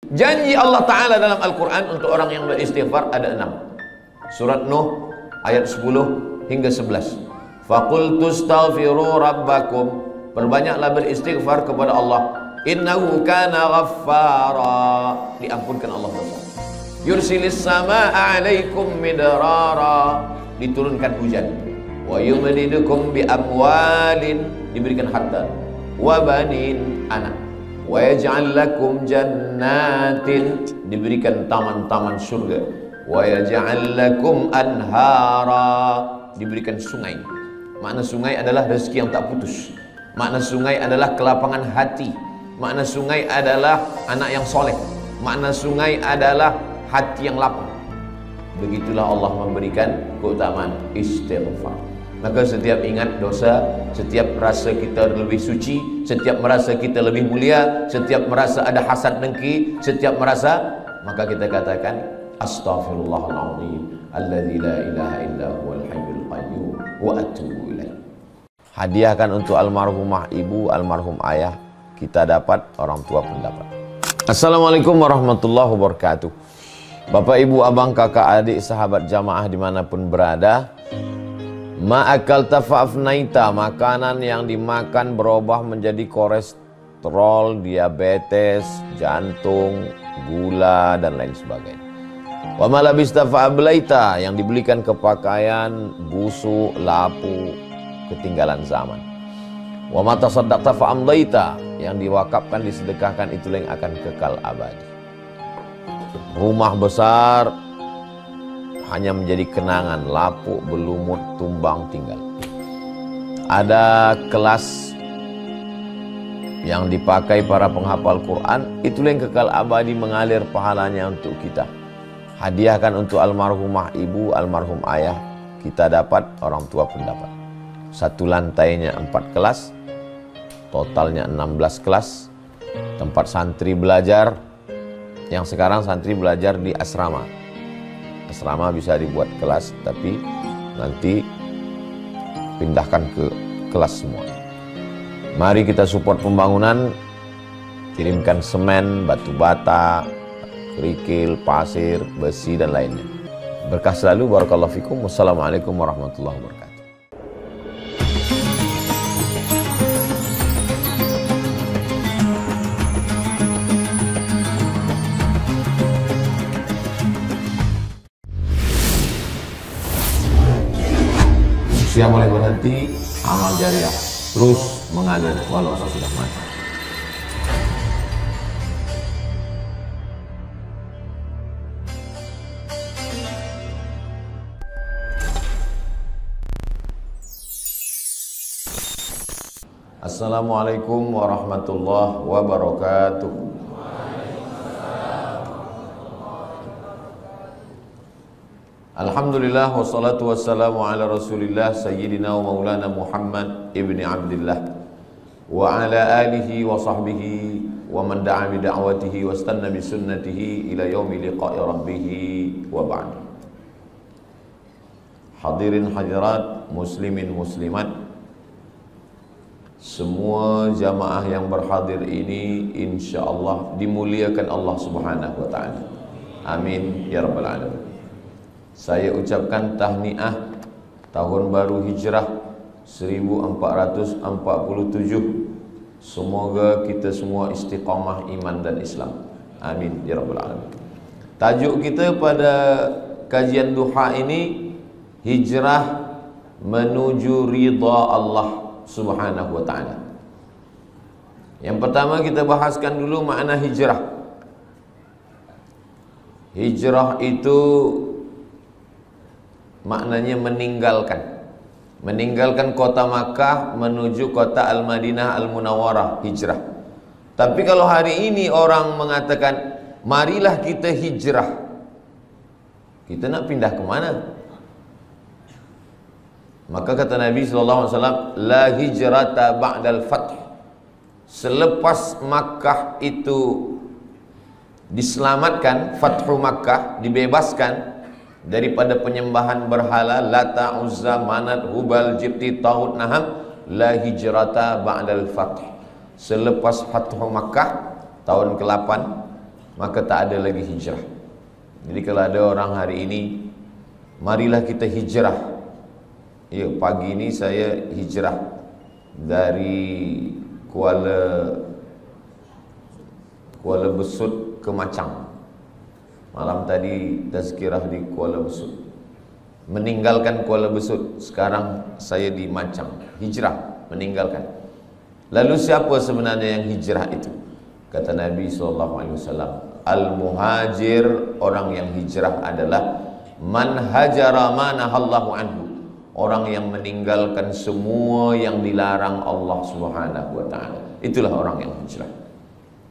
Janji Allah Ta'ala dalam Al-Quran untuk orang yang beristighfar ada 6. Surat Nuh ayat 10 hingga 11. Faqultu astaghfiru rabbakum, perbanyaklah beristighfar kepada Allah. Innahu kana ghaffara, diampunkan Allah dosa. Yursilis samaa'a 'alaikum midrara, diturunkan hujan. Wa yumdidukum bi amwalin, diberikan harta. Wa banin, anak. Wa yaj'al lakum jannatin, diberikan taman-taman surga. Wa yaj'al lakum anhara, diberikan sungai. Makna sungai adalah rezeki yang tak putus. Makna sungai adalah kelapangan hati. Makna sungai adalah anak yang soleh. Makna sungai adalah hati yang lapang. Begitulah Allah memberikan keutamaan istighfar. Maka setiap ingat dosa, setiap merasa kita lebih suci, setiap merasa kita lebih mulia, setiap merasa ada hasad dengki, setiap merasa, maka kita katakan astaghfirullahaladzim alladzi la ilaha illa huwal hayyul qayyum wa atubu ilaih. Hadiahkan untuk almarhumah ibu, almarhum ayah, kita dapat, orang tua pun dapat. Assalamualaikum warahmatullahi wabarakatuh. Bapak, ibu, abang, kakak, adik, sahabat jamaah dimanapun berada, ma'akalta fa'afnaita, makanan yang dimakan berubah menjadi kolesterol, diabetes, jantung, gula, dan lain sebagainya. Wa malabista fa'ablaita, yang dibelikan ke pakaian, busuk, lapu, ketinggalan zaman. Wa mata saddaqta fa'amdaita, yang diwakafkan, disedekahkan, itulah yang akan kekal abadi. Rumah besar hanya menjadi kenangan, lapuk, berlumut, tumbang, tinggal. Ada kelas yang dipakai para penghafal Quran, itulah yang kekal abadi, mengalir pahalanya untuk kita. Hadiahkan untuk almarhumah ibu, almarhum ayah, kita dapat, orang tua pun dapat. Satu lantainya 4 kelas, totalnya 16 kelas, tempat santri belajar. Yang sekarang santri belajar di asrama. Asrama bisa dibuat kelas, tapi nanti pindahkan ke kelas semua. Mari kita support pembangunan, kirimkan semen, batu bata, kerikil, pasir, besi, dan lainnya. Berkah selalu, barakallahu fikum. Wassalamualaikum warahmatullahi wabarakatuh. Yang mulai berhenti, amal jariah terus mengalir walau sudah mati. Assalamualaikum warahmatullahi wabarakatuh. Alhamdulillah wassalatu wassalamu ala rasulillah sayyidina wa maulana Muhammad ibni Abdillah wa ala alihi wa sahbihi wa man da'a bi da'watihi wa istanna bi sunnatihi ila yaumi liqa'i rabbih wa ba'd. Hadirin hadirat, muslimin muslimat, semua jamaah yang berhadir ini insyaallah dimuliakan Allah Subhanahu wa taala. Amin ya rabbal alamin. Saya ucapkan tahniah tahun baru hijrah 1447. Semoga kita semua istiqamah iman dan Islam. Amin ya rabbal alamin. Tajuk kita pada kajian duha ini, hijrah menuju ridha Allah Subhanahu wa taala. Yang pertama kita bahaskan dulu makna hijrah. Hijrah itu maknanya meninggalkan kota Makkah menuju kota Al-Madinah Al-Munawwarah, hijrah. Tapi kalau hari ini orang mengatakan marilah kita hijrah, kita nak pindah ke mana? Maka kata Nabi SAW, la hijrata ba'dal fath. Selepas Makkah itu diselamatkan, Fathu Makkah, dibebaskan daripada penyembahan berhala Lata, Uzza, Manat, Hubal, Jibti, Taghut, Naham, la hijrata ba'dal fath. Selepas Fathu Makkah tahun ke-8 maka tak ada lagi hijrah. Jadi kalau ada orang hari ini, marilah kita hijrah. Ya, pagi ini saya hijrah dari Kuala Besut ke Macang. Malam tadi tazkirah di Kuala Besut. Meninggalkan Kuala Besut, sekarang saya di Macang. Hijrah, meninggalkan. Lalu siapa sebenarnya yang hijrah itu? Kata Nabi SAW, al-muhajir, orang yang hijrah adalah man hajara ma nahallahu anhu, orang yang meninggalkan semua yang dilarang Allah Subhanahu wa taala. Itulah orang yang hijrah.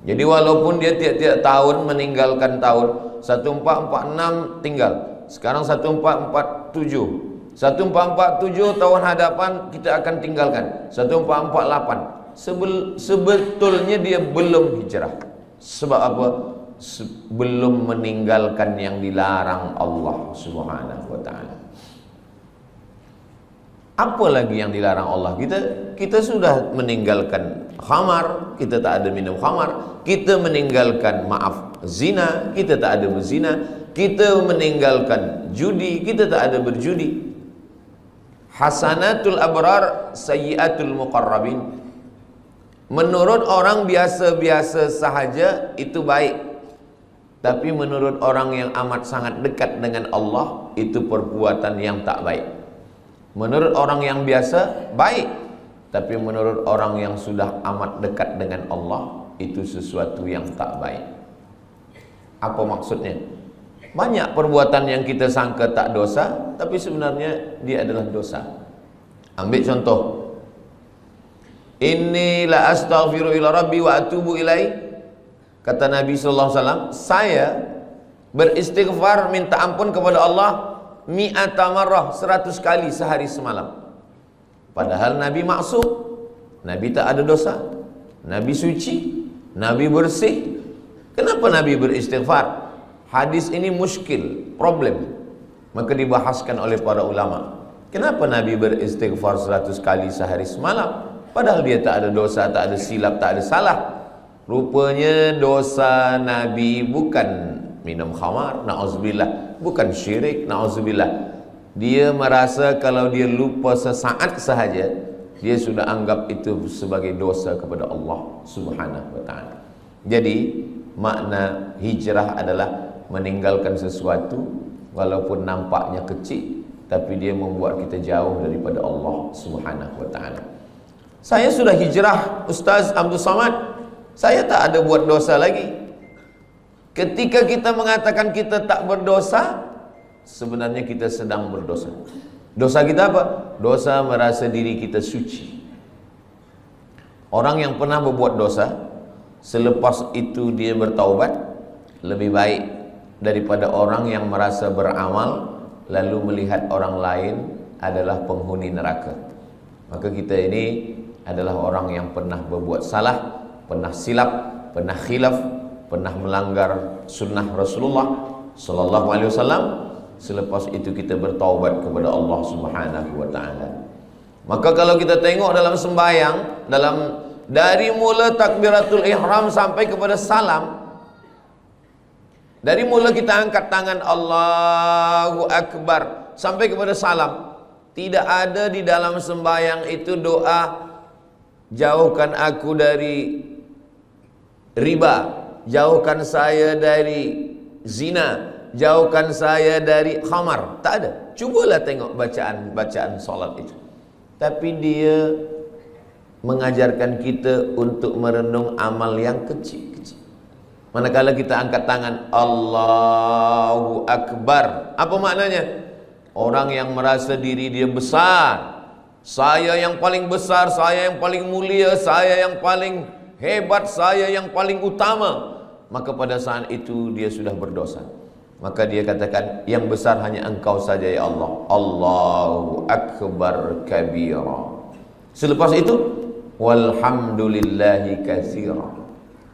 Jadi walaupun dia tiap-tiap tahun meninggalkan tahun 1446 tinggal. Sekarang 1447. 1447 tahun hadapan kita akan tinggalkan. 1448. Sebetulnya dia belum hijrah. Sebab apa? Belum meninggalkan yang dilarang Allah Subhanahu wa taala. Apa lagi yang dilarang Allah? Kita sudah meninggalkan khamar, kita tak ada minum khamar. Kita meninggalkan, zina, kita tak ada berzina. Kita meninggalkan judi, kita tak ada berjudi. Hasanatul abrar, sayyiatul muqarrabin. Menurut orang biasa-biasa sahaja itu baik, tapi menurut orang yang amat sangat dekat dengan Allah, itu perbuatan yang tak baik. Menurut orang yang biasa baik, tapi menurut orang yang sudah amat dekat dengan Allah, itu sesuatu yang tak baik. Apa maksudnya? Banyak perbuatan yang kita sangka tak dosa, tapi sebenarnya dia adalah dosa. Ambil contoh, inni la astaghfiru ila rabbi wa atubu ilaih. Kata Nabi SAW, saya beristighfar, minta ampun kepada Allah mi'ata marrah, 100 kali sehari semalam. Padahal Nabi maksum, Nabi tak ada dosa, Nabi suci, Nabi bersih. Kenapa Nabi beristighfar? Hadis ini muskil, problem. Maka dibahaskan oleh para ulama. Kenapa Nabi beristighfar 100 kali sehari semalam? Padahal dia tak ada dosa, tak ada silap, tak ada salah. Rupanya dosa Nabi bukan minum khamar, na'udzubillah, bukan syirik, na'udzubillah. Dia merasa kalau dia lupa sesaat sahaja, dia sudah anggap itu sebagai dosa kepada Allah Subhanahu wa taala. Jadi makna hijrah adalah meninggalkan sesuatu walaupun nampaknya kecil, tapi dia membuat kita jauh daripada Allah Subhanahu wa taala. Saya sudah hijrah, Ustaz Abdul Samad. Saya tak ada buat dosa lagi. Ketika kita mengatakan kita tak berdosa, sebenarnya kita sedang berdosa. Dosa kita apa? Dosa merasa diri kita suci. Orang yang pernah berbuat dosa, selepas itu dia bertaubat, lebih baik daripada orang yang merasa beramal lalu melihat orang lain adalah penghuni neraka. Maka kita ini adalah orang yang pernah berbuat salah, pernah silap, pernah khilaf, pernah melanggar sunnah Rasulullah sallallahu alaihi wasallam. Selepas itu kita bertaubat kepada Allah Subhanahu wa taala. Maka kalau kita tengok dalam sembahyang, dari mula takbiratul ihram sampai kepada salam, dari mula kita angkat tangan Allahu Akbar sampai kepada salam, tidak ada di dalam sembahyang itu doa jauhkan aku dari riba, jauhkan saya dari zina, jauhkan saya dari khamar. Tak ada. Cubalah tengok bacaan solat itu. Tapi dia mengajarkan kita untuk merenung amal yang kecil-kecil. Manakala kita angkat tangan Allahu Akbar, apa maknanya? Orang yang merasa diri dia besar, saya yang paling besar, saya yang paling mulia, saya yang paling hebat, saya yang paling utama, maka pada saat itu dia sudah berdosa. Maka dia katakan, yang besar hanya engkau saja ya Allah. Allahu Akbar kabira. Selepas itu, walhamdulillahi katsira.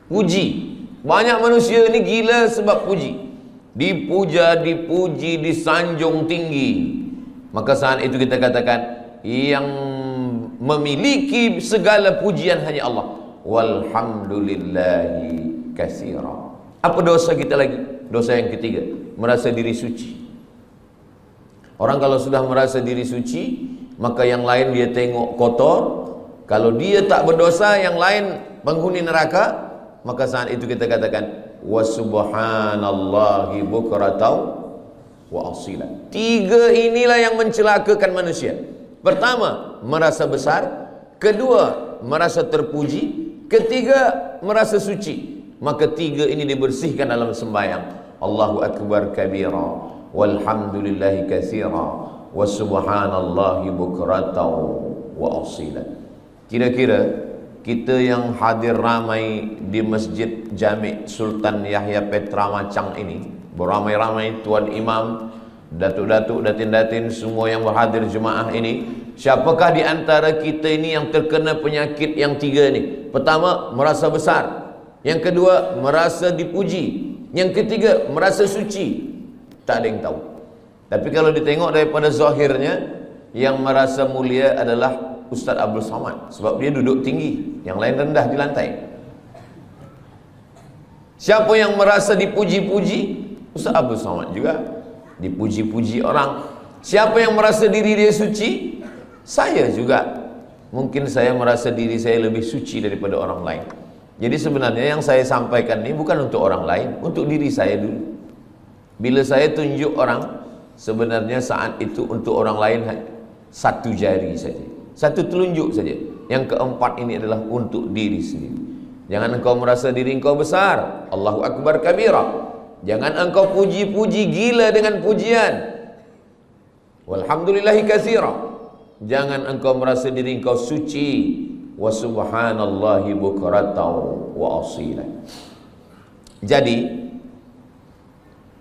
Puji. Banyak manusia ini gila sebab puji. Dipuja, dipuji, disanjung tinggi. Maka saat itu kita katakan, yang memiliki segala pujian hanya Allah. Walhamdulillahi katsira. Apa dosa kita lagi? Dosa yang ketiga, merasa diri suci. Orang kalau sudah merasa diri suci, maka yang lain dia tengok kotor. Kalau dia tak berdosa, yang lain penghuni neraka, maka saat itu kita katakan wa subhanallahi bukratan wa asila. Tiga inilah yang mencelakakan manusia. Pertama, merasa besar. Kedua, merasa terpuji. Ketiga, merasa suci. Maka tiga ini dibersihkan dalam sembahyang. Allahu akbar kabira, walhamdulillahi katsira, wa subhanallahi bukratan wa asila. Kira-kira kita yang hadir ramai di Masjid Jami' Sultan Yahya Petra Macang ini, beramai-ramai tuan imam, datuk-datuk, datin-datin, semua yang berhadir jemaah ini, siapakah di antara kita ini yang terkena penyakit yang tiga ni? Pertama, merasa besar. Yang kedua, merasa dipuji. Yang ketiga, merasa suci. Tak ada yang tahu. Tapi kalau ditengok daripada zahirnya, yang merasa mulia adalah Ustaz Abdul Somad, sebab dia duduk tinggi, yang lain rendah di lantai. Siapa yang merasa dipuji-puji? Ustaz Abdul Somad juga dipuji-puji orang. Siapa yang merasa diri dia suci? Saya juga. Mungkin saya merasa diri saya lebih suci daripada orang lain. Jadi sebenarnya yang saya sampaikan ini bukan untuk orang lain, untuk diri saya dulu. Bila saya tunjuk orang, sebenarnya saat itu untuk orang lain satu jari saja, satu telunjuk saja. Yang keempat ini adalah untuk diri sendiri. Jangan engkau merasa diri engkau besar. Allahu akbar kabira. Jangan engkau puji-puji gila dengan pujian. Walhamdulillahi katsira. Jangan engkau merasa diri engkau suci. Wa subhanallahi bukratan wa asila. Jadi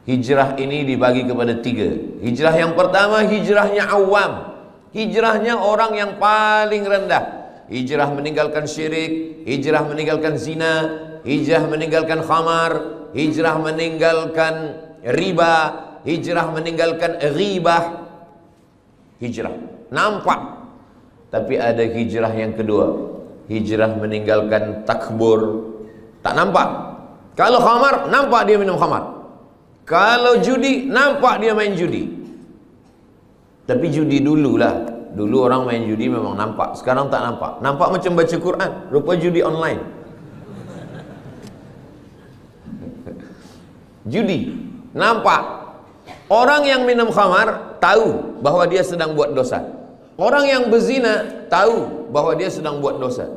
hijrah ini dibagi kepada tiga. Hijrah yang pertama, hijrahnya awam, hijrahnya orang yang paling rendah. Hijrah meninggalkan syirik, hijrah meninggalkan zina, hijrah meninggalkan khamar, hijrah meninggalkan riba, hijrah meninggalkan ghibah. Hijrah nampak. Tapi ada hijrah yang kedua, hijrah meninggalkan takbur. Tak nampak. Kalau khamar, nampak dia minum khamar. Kalau judi, nampak dia main judi. Tapi judi dululah. Dulu orang main judi memang nampak. Sekarang tak nampak. Nampak macam baca Quran, rupa judi online. Judi nampak. Orang yang minum khamar tahu bahwa dia sedang buat dosa. Orang yang berzina tahu bahwa dia sedang buat dosa.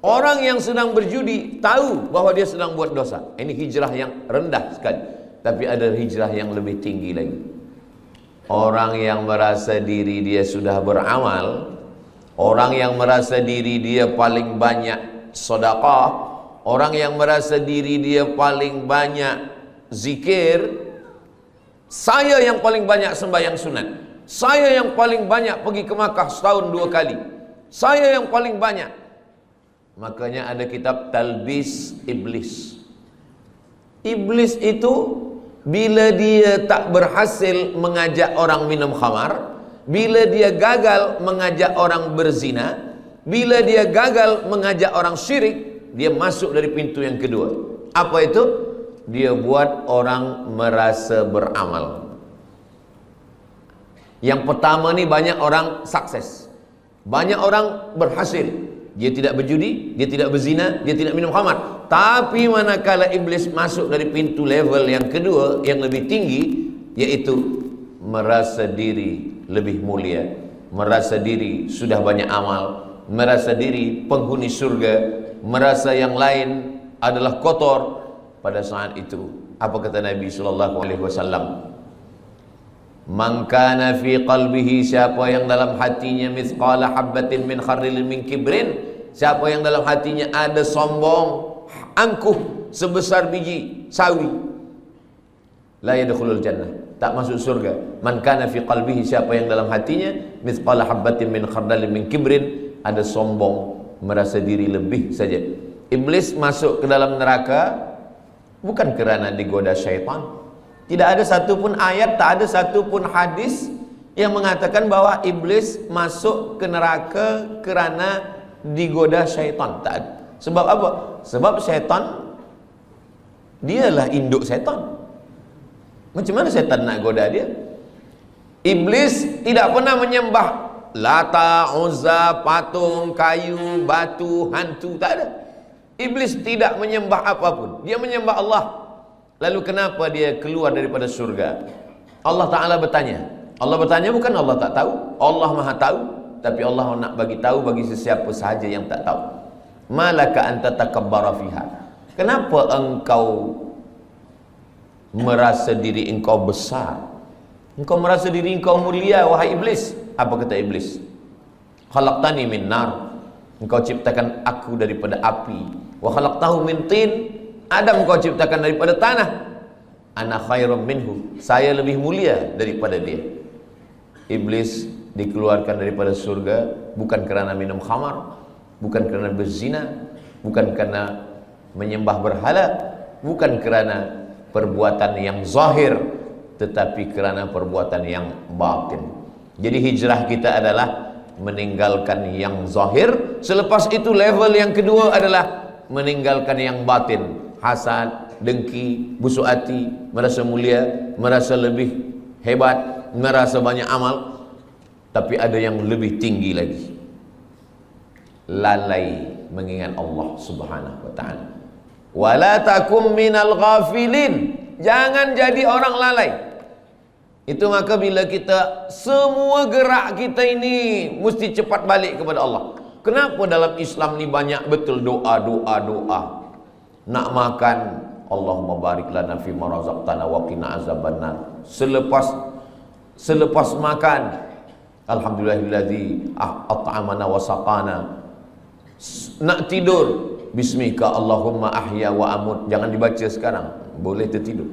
Orang yang sedang berjudi tahu bahwa dia sedang buat dosa. Ini hijrah yang rendah sekali. Tapi ada hijrah yang lebih tinggi lagi. Orang yang merasa diri dia sudah beramal, orang yang merasa diri dia paling banyak sedekah, orang yang merasa diri dia paling banyak zikir. Saya yang paling banyak sembahyang sunat, saya yang paling banyak pergi ke Makkah setahun 2 kali, saya yang paling banyak. Makanya ada kitab Talbis Iblis. Iblis itu bila dia tak berhasil mengajak orang minum khamar, bila dia gagal mengajak orang berzina, bila dia gagal mengajak orang syirik, dia masuk dari pintu yang kedua. Apa itu? Dia buat orang merasa beramal. Yang pertama ni banyak orang sukses, banyak orang berhasil. Dia tidak berjudi, dia tidak berzina, dia tidak minum khamar. Tapi manakala iblis masuk dari pintu level yang kedua, yang lebih tinggi, yaitu merasa diri lebih mulia, merasa diri sudah banyak amal, merasa diri penghuni surga, merasa yang lain adalah kotor. Pada saat itu, apa kata Nabi SAW? Man kana fi qalbihi, siapa yang dalam hatinya mithqala habbatin min khardalin min kibrin, siapa yang dalam hatinya ada sombong, angkuh sebesar biji sawi, la yadkhulul jannah, tak masuk surga. Man kana fi qalbihi, siapa yang dalam hatinya mithqala habbatin min khardalin min kibrin, ada sombong, merasa diri lebih saja. Iblis masuk ke dalam neraka bukan kerana digoda syaitan. Tidak ada satu pun ayat, tak ada satu pun hadis yang mengatakan bahwa iblis masuk ke neraka kerana digoda syaitan. Tak ada. Sebab apa? Sebab syaitan Dialah induk setan. Macam mana setan nak goda dia? Iblis tidak pernah menyembah Lata, Uzza, patung, kayu, batu, hantu, tak ada. Iblis tidak menyembah apapun. Dia menyembah Allah. Lalu kenapa dia keluar daripada surga? Allah Ta'ala bertanya. Allah bertanya bukan Allah tak tahu. Allah Maha tahu. Tapi Allah nak bagi tahu bagi sesiapa sahaja yang tak tahu. Malaka anta takabbara fiha. Kenapa engkau merasa diri engkau besar? Engkau merasa diri engkau mulia, wahai iblis. Apa kata iblis? Khalaqtani min nar. Engkau ciptakan aku daripada api. Wa khalaqtahu min tin. Adam engkau ciptakan daripada tanah. Ana khairum minhu. Saya lebih mulia daripada dia. Iblis dikeluarkan daripada surga bukan kerana minum khamar, bukan kerana berzina, bukan kerana menyembah berhala, bukan kerana perbuatan yang zahir, tetapi kerana perbuatan yang batin. Jadi hijrah kita adalah meninggalkan yang zahir. Selepas itu level yang kedua adalah meninggalkan yang batin. Hasad, dengki, busuk hati, merasa mulia, merasa lebih hebat, merasa banyak amal. Tapi ada yang lebih tinggi lagi, lalai mengingat Allah Subhanahu wa ta'ala. Wala takum minal ghafilin. Jangan jadi orang lalai. Itu maka bila kita semua gerak kita ini mesti cepat balik kepada Allah. Kenapa dalam Islam ni banyak betul doa. Nak makan, Allahumma barik lana fi ma razaqtana wa qina azabannar. Selepas makan, alhamdulillahilladzi at'amana wa saqana. Nak tidur, bismika Allahumma ahya wa amut. Jangan dibaca sekarang, boleh tertidur.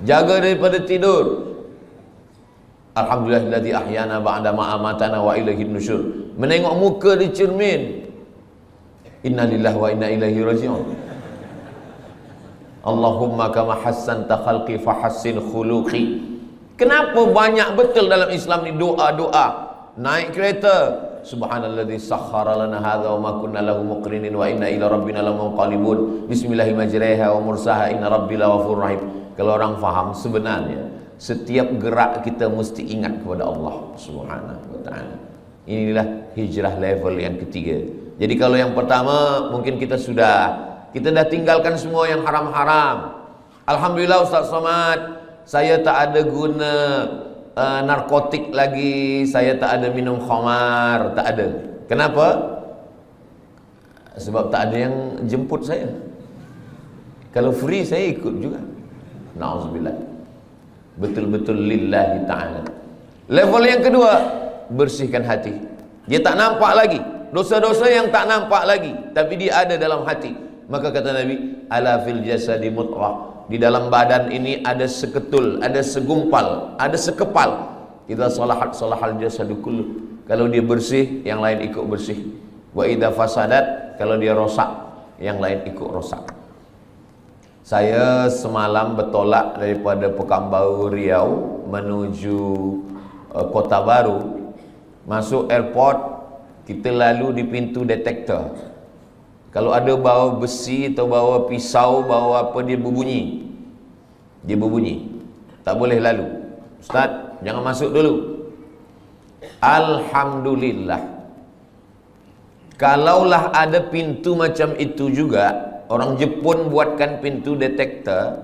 Jaga daripada tidur. Alhamdulillahilladzi ahyana ba'da ma amatana wa ilaihin nusyur. Menengok muka di cermin, innalillahi wa inna ilaihi raji'un. Allahumma kama hassanta khalqi fahassin khuluqi. Kenapa banyak betul dalam Islam ni doa-doa? Naik kereta, subhanalladzi sakhkhara lana hadza wa ma kunna lahu muqrinin wa inna ila rabbina lamunqalibun. Bismillahi majriha wa mursaha inna rabbil ghafurur rahim. Kalau orang faham, sebenarnya setiap gerak kita mesti ingat kepada Allah Subhanahu wa ta'ala. Inilah hijrah level yang ketiga. Jadi kalau yang pertama mungkin kita dah tinggalkan semua yang haram-haram. Alhamdulillah Ustaz Somad, saya tak ada guna narkotik lagi, saya tak ada minum khamar, tak ada. Kenapa? Sebab tak ada yang jemput saya. Kalau free saya ikut juga. Na'udzubillah. Betul-betul lillahi ta'ala. Level yang kedua, bersihkan hati. Dia tak nampak lagi dosa-dosa yang tak nampak lagi, tapi dia ada dalam hati. Maka kata Nabi, ala fil jasadi mudghah. Di dalam badan ini ada seketul, ada segumpal, ada sekepal. Idza salahat salahal jasadu kullu. Kalau dia bersih, yang lain ikut bersih. Wa idza fasadat, kalau dia rosak, yang lain ikut rosak. Saya semalam bertolak daripada Pekanbaru Riau menuju Kota Baru. Masuk airport, kita lalu di pintu detektor. Kalau ada bawa besi atau bawa pisau, bawa apa, dia berbunyi. Dia berbunyi. Tak boleh lalu. Ustaz, jangan masuk dulu. Alhamdulillah. Kalaulah ada pintu macam itu juga, orang Jepun buatkan pintu detektor,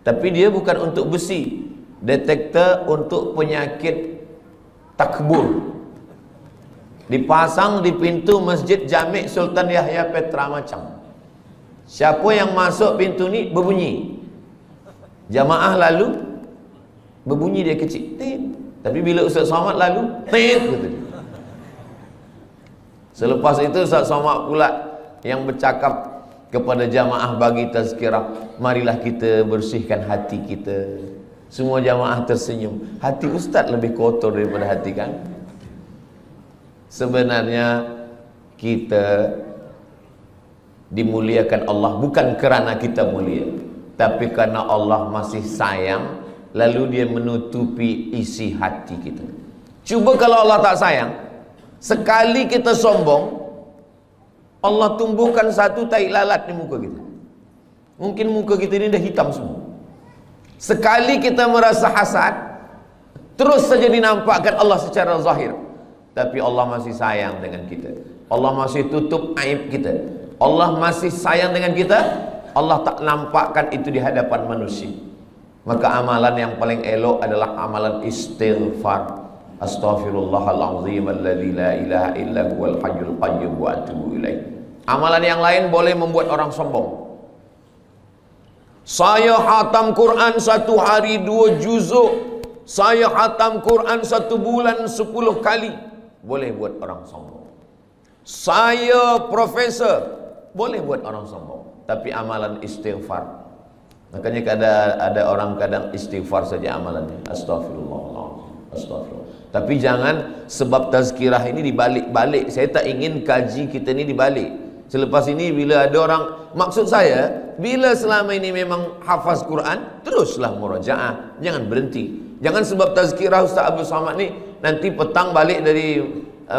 tapi dia bukan untuk besi. Detektor untuk penyakit takbur. Dipasang di pintu Masjid Jami' Sultan Yahya Petra Macang. Siapa yang masuk pintu ni berbunyi. Jamaah lalu berbunyi dia kecil. Tit. Tapi bila Ustaz Somad lalu, tit gitu. Selepas itu Ustaz Somad pula yang bercakap kepada jamaah bagi tazkirah, marilah kita bersihkan hati kita. Semua jamaah tersenyum. Hati Ustaz lebih kotor daripada hati kan? Sebenarnya kita dimuliakan Allah bukan kerana kita mulia, tapi karena Allah masih sayang, lalu dia menutupi isi hati kita. Cuba kalau Allah tak sayang, sekali kita sombong, Allah tumbuhkan satu tai lalat di muka kita. Mungkin muka kita ini dah hitam semua. Sekali kita merasa hasad, terus saja dinampakkan Allah secara zahir. Tapi Allah masih sayang dengan kita. Allah masih tutup aib kita. Allah masih sayang dengan kita. Allah tak nampakkan itu di hadapan manusia. Maka amalan yang paling elok adalah amalan istighfar. Astaghfirullahalazim alladzi la ilaha illa huwal hayyul qayyum wa atubu ilaih. Amalan yang lain boleh membuat orang sombong. Saya khatam Quran 1 hari 2 juzuk. Saya khatam Quran 1 bulan 10 kali. Boleh buat orang sombong. Saya profesor. Boleh buat orang sombong. Tapi amalan istighfar. Makanya ada orang kadang istighfar saja amalannya. Astagfirullahaladzim. Astagfirullah. Tapi jangan sebab tazkirah ini dibalik-balik. Saya tak ingin kaji kita ini dibalik. Selepas ini bila ada orang, maksud saya, bila selama ini memang hafaz Quran, teruslah murajaah, jangan berhenti. Jangan sebab tazkirah Ustaz Abdul Samad ni, nanti petang balik dari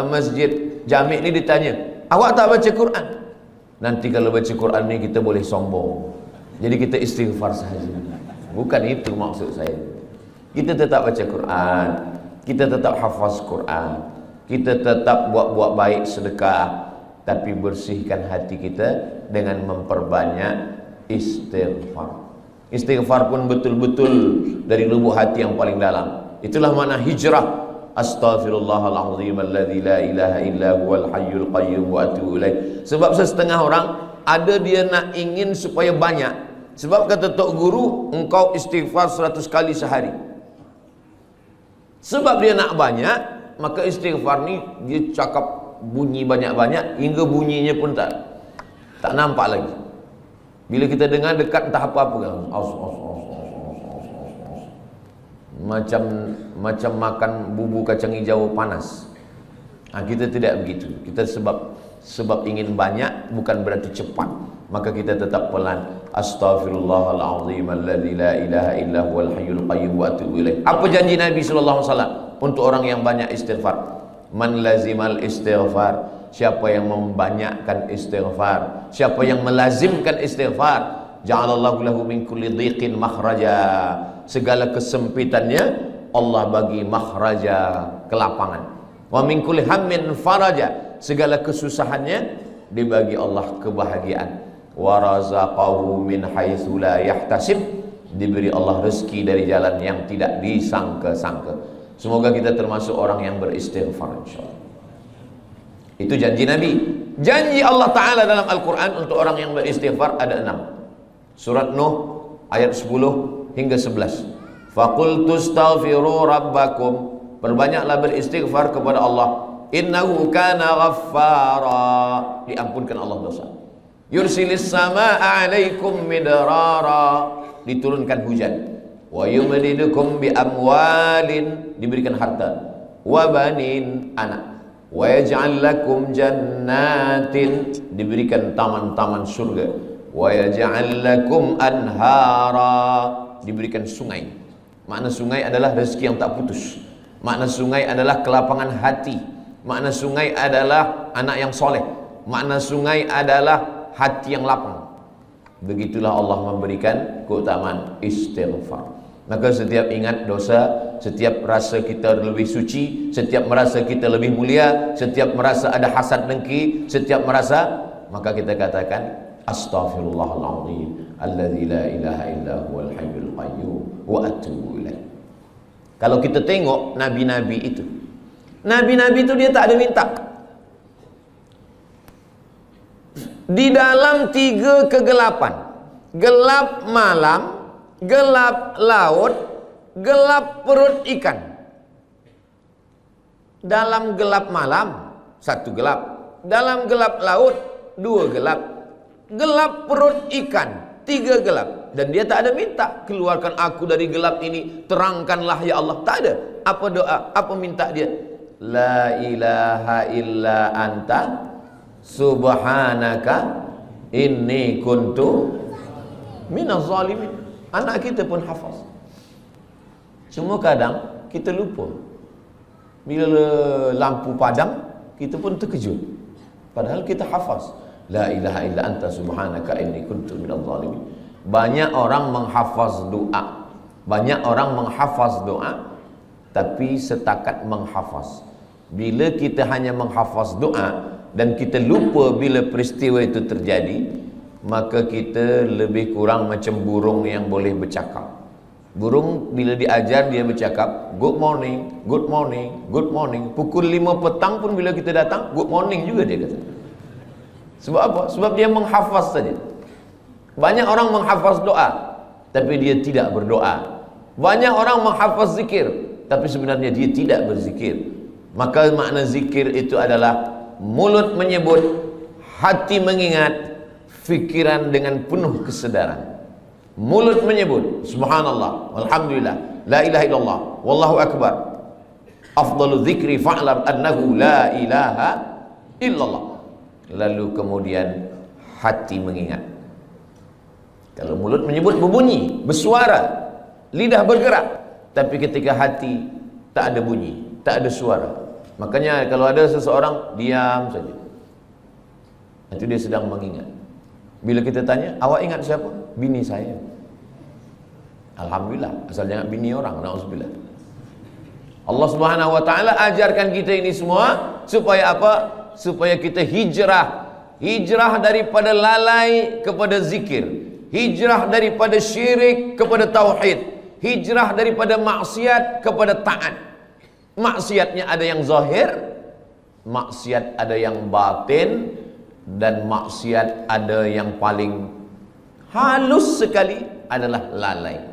masjid Jami' ni ditanya, awak tak baca Quran? Nanti kalau baca Quran ni kita boleh sombong. Jadi kita istighfar sahaja. Bukan itu maksud saya. Kita tetap baca Quran, kita tetap hafaz Quran, kita tetap buat baik sedekah. Tapi bersihkan hati kita dengan memperbanyak istighfar. Istighfar pun betul-betul dari lubuk hati yang paling dalam. Itulah makna hijrah. Astaghfirullahalazim alladzi la ilaha illa huwal hayyul qayyum wa atubu ilaih. Sebab setengah orang ada dia nak ingin supaya banyak. Sebab kata Tok Guru, engkau istighfar 100 kali sehari. Sebab dia nak banyak, maka istighfar ni dia cakap bunyi banyak-banyak hingga bunyinya pun tak nampak lagi. Bila kita dengar dekat entah apa-apa kan, macam makan bubur kacang hijau panas. Kita tidak begitu. Kita sebab ingin banyak bukan berarti cepat. Maka kita tetap pelan. Astaghfirullahalazim alladzi la ilaha illa huwal hayyul qayyum wa atubu ilaih. Apa janji Nabi sallallahu alaihi wasallam untuk orang yang banyak istighfar? Man lazimal istighfar, siapa yang membanyakkan istighfar, siapa yang melazimkan istighfar, ja'alallahu lahu min kulli dhiqin makhraja. Segala kesempitannya Allah bagi makhraja, kelapangan. Wa min kulli hammin faraja. Segala kesusahannya dibagi Allah kebahagiaan. Wa razaqahu min haitsu la yahtasib. Diberi Allah rezeki dari jalan yang tidak disangka-sangka. Semoga kita termasuk orang yang beristighfar insyaallah. Itu janji Nabi. Janji Allah Ta'ala dalam Al-Quran untuk orang yang beristighfar ada 6. Surat Nuh ayat 10 hingga 11. Faqultu astaghfiru rabbakum. Perbanyaklah beristighfar kepada Allah. Innahu kana ghaffara. Diampunkan Allah dosa. Yursilis samaa'a 'alaikum midrara. Diturunkan hujan. Wa yumdidukum bi amwalin, diberikan harta, wa banin, anak, wa yaj'al lakum jannatin, diberikan taman-taman surga, wa yaj'al lakum anhara, diberikan sungai. Makna sungai adalah rezeki yang tak putus. Makna sungai adalah kelapangan hati. Makna sungai adalah anak yang soleh. Makna sungai adalah hati yang lapang. Begitulah Allah memberikan keutamaan istighfar. Maka setiap ingat dosa, setiap rasa kita lebih suci, setiap merasa kita lebih mulia, setiap merasa ada hasad dengki, setiap merasa, maka kita katakan astaghfirullahalazim alladzi la ilaha illa huwal hayyul qayyum wa atubu ilaih. Kalau kita tengok nabi-nabi itu, nabi-nabi itu dia tak ada minta. Di dalam 3 kegelapan, gelap malam, gelap laut, gelap perut ikan. Dalam gelap malam 1 gelap, dalam gelap laut 2 gelap, gelap perut ikan 3 gelap. Dan dia tak ada minta, keluarkan aku dari gelap ini, terangkanlah ya Allah. Tak ada. Apa doa? Apa minta dia? La ilaha illa anta subhanaka inni kuntu minaz zalimin. Anak kita pun hafaz. Cuma kadang kita lupa. Bila lampu padam, kita pun terkejut. Padahal kita hafaz. La ilaha illa anta subhanaka inni kuntu minaz zalimin. Banyak orang menghafaz doa, banyak orang menghafaz doa, tapi setakat menghafaz. Bila kita hanya menghafaz doa dan kita lupa bila peristiwa itu terjadi, maka kita lebih kurang macam burung yang boleh bercakap. Burung bila diajar dia bercakap, good morning, good morning, good morning. Pukul 5 petang pun bila kita datang, good morning juga dia kata. Sebab apa? Sebab dia menghafaz saja. Banyak orang menghafaz doa, tapi dia tidak berdoa. Banyak orang menghafaz zikir, tapi sebenarnya dia tidak berzikir. Maka makna zikir itu adalah mulut menyebut, hati mengingat, fikiran dengan penuh kesedaran. Mulut menyebut subhanallah, alhamdulillah, la ilaha illallah, wallahu akbar, afdalu dzikri fa'lam annahu la ilaha illallah. Lalu kemudian hati mengingat. Kalau mulut menyebut berbunyi, bersuara, lidah bergerak, tapi ketika hati tak ada bunyi, tak ada suara. Makanya kalau ada seseorang diam saja, itu dia sedang mengingat. Bila kita tanya, awak ingat siapa? Bini saya. Alhamdulillah, asal jangan bini orang, na'udzubillah. Allah Subhanahu wa taala ajarkan kita ini semua supaya apa? Supaya kita hijrah. Hijrah daripada lalai kepada zikir. Hijrah daripada syirik kepada tauhid. Hijrah daripada maksiat kepada taat. Maksiatnya ada yang zahir, maksiat ada yang batin, dan maksiat ada yang paling halus sekali adalah lalai.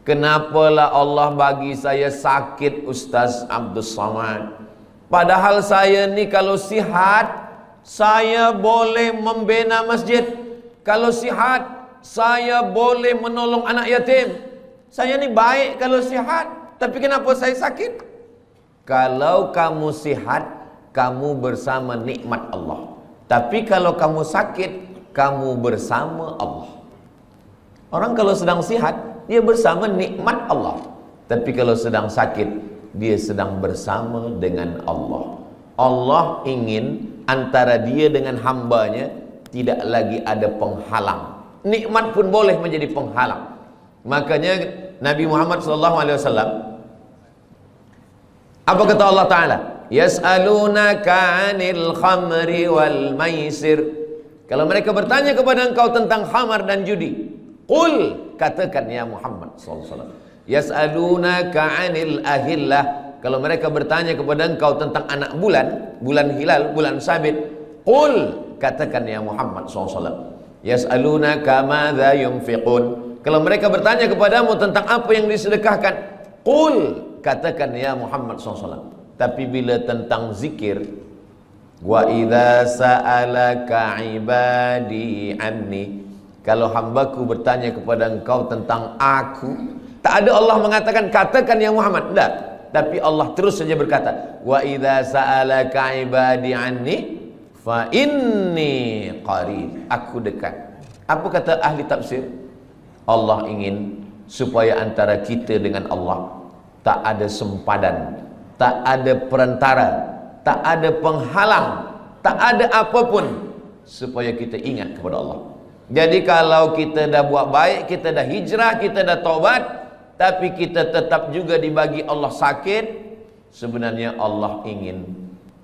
Kenapalah Allah bagi saya sakit, Ustaz Abdul Samad? Padahal saya ni kalau sihat, saya boleh membina masjid. Kalau sihat, saya boleh menolong anak yatim. Saya ni baik kalau sihat, tapi kenapa saya sakit? Kalau kamu sihat, kamu bersama nikmat Allah. Tapi kalau kamu sakit, kamu bersama Allah. Orang kalau sedang sihat, dia bersama nikmat Allah. Tapi kalau sedang sakit, dia sedang bersama dengan Allah. Allah ingin antara dia dengan hambanya tidak lagi ada penghalang. Nikmat pun boleh menjadi penghalang. Makanya Nabi Muhammad SAW, apa kata Allah Ta'ala? Yas'alunaka 'anil khamri wal maisir. Kalau mereka bertanya kepada engkau tentang khamar dan judi, qul, katakan ya Muhammad SAW, yas'alunaka 'anil ahillah. Kalau mereka bertanya kepada engkau tentang anak bulan, bulan hilal, bulan sabit, qul, katakan ya Muhammad SAW, yas'alunaka madza yunfiqun. Kalau mereka bertanya kepadamu tentang apa yang disedekahkan, qul, katakan ya Muhammad SAW. Tapi bila tentang zikir, wa idza sa'alaka ibadi anni, kalau hambaku bertanya kepada engkau tentang aku, tak ada Allah mengatakan katakan ya Muhammad, tidak. Tapi Allah terus saja berkata, wa idza sa'alaka ibadi anni fa inni qarib, aku dekat. Apa kata ahli tafsir? Allah ingin supaya antara kita dengan Allah tak ada sempadan, tak ada perantara, tak ada penghalang, tak ada apapun, supaya kita ingat kepada Allah. Jadi kalau kita dah buat baik, kita dah hijrah, kita dah taubat, tapi kita tetap juga dibagi Allah sakit, sebenarnya Allah ingin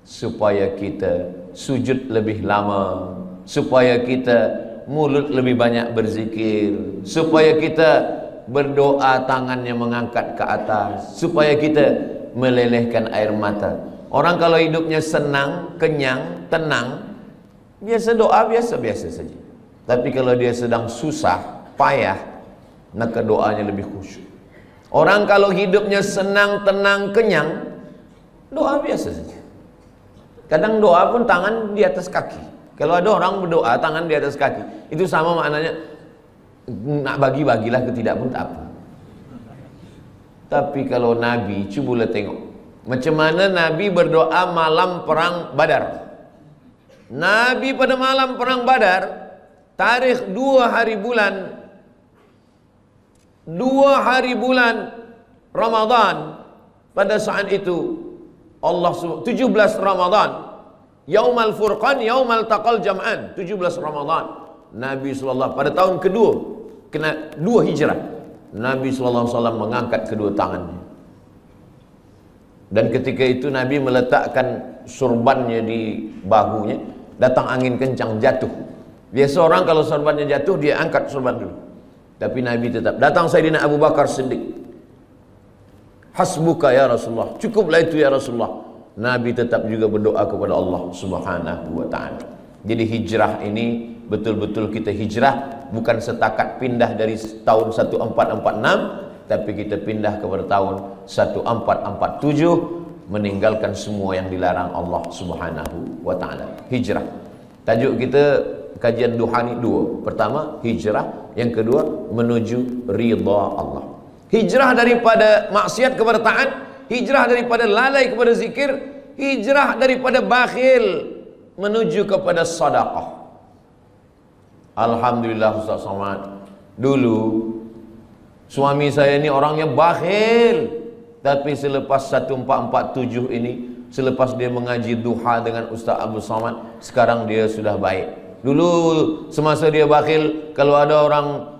supaya kita sujud lebih lama, supaya kita mulut lebih banyak berzikir, supaya kita berdoa tangannya mengangkat ke atas, supaya kita melelehkan air mata. Orang kalau hidupnya senang, kenyang, tenang, biasa doa biasa-biasa saja. Tapi kalau dia sedang susah, payah, maka doanya lebih khusyuk. Orang kalau hidupnya senang, tenang, kenyang, doa biasa saja. Kadang doa pun tangan di atas kaki. Kalau ada orang berdoa tangan di atas kaki, itu sama maknanya nak bagi-bagilah ke tidak pun tak apa. Tapi kalau Nabi, cubalah tengok macam mana Nabi berdoa malam perang Badar. Nabi pada malam perang Badar, tarikh 2 hari bulan Ramadan, pada saat itu Allah 17 Ramadan, Yaumal Furqan, Yaumal Taqal Jam'an, 17 Ramadan. Nabi SAW pada tahun kedua, kena 2 hijrah, Nabi SAW mengangkat kedua tangannya. Dan ketika itu Nabi meletakkan surbannya di bahunya. Datang angin kencang, jatuh. Biasa orang kalau surbannya jatuh, dia angkat surban dulu. Tapi Nabi tetap. Datang Sayyidina Abu Bakar Siddiq. Hasbuka ya Rasulullah, cukuplah itu ya Rasulullah. Nabi tetap juga berdoa kepada Allah Subhanahu wa ta'ala. Jadi hijrah ini betul-betul kita hijrah, bukan setakat pindah dari tahun 1446, tapi kita pindah kepada tahun 1447, meninggalkan semua yang dilarang Allah Subhanahu wa ta'ala. Hijrah. Tajuk kita kajian duha ni 2. Pertama hijrah, yang kedua menuju ridha Allah. Hijrah daripada maksiat kepada taat, hijrah daripada lalai kepada zikir, hijrah daripada bakhil menuju kepada sedekah. Alhamdulillah Ustaz Somad, dulu suami saya ini orangnya bakhil, tapi selepas 1447 ini, selepas dia mengaji duha dengan Ustaz Abu Somad, sekarang dia sudah baik. Dulu semasa dia bakhil, kalau ada orang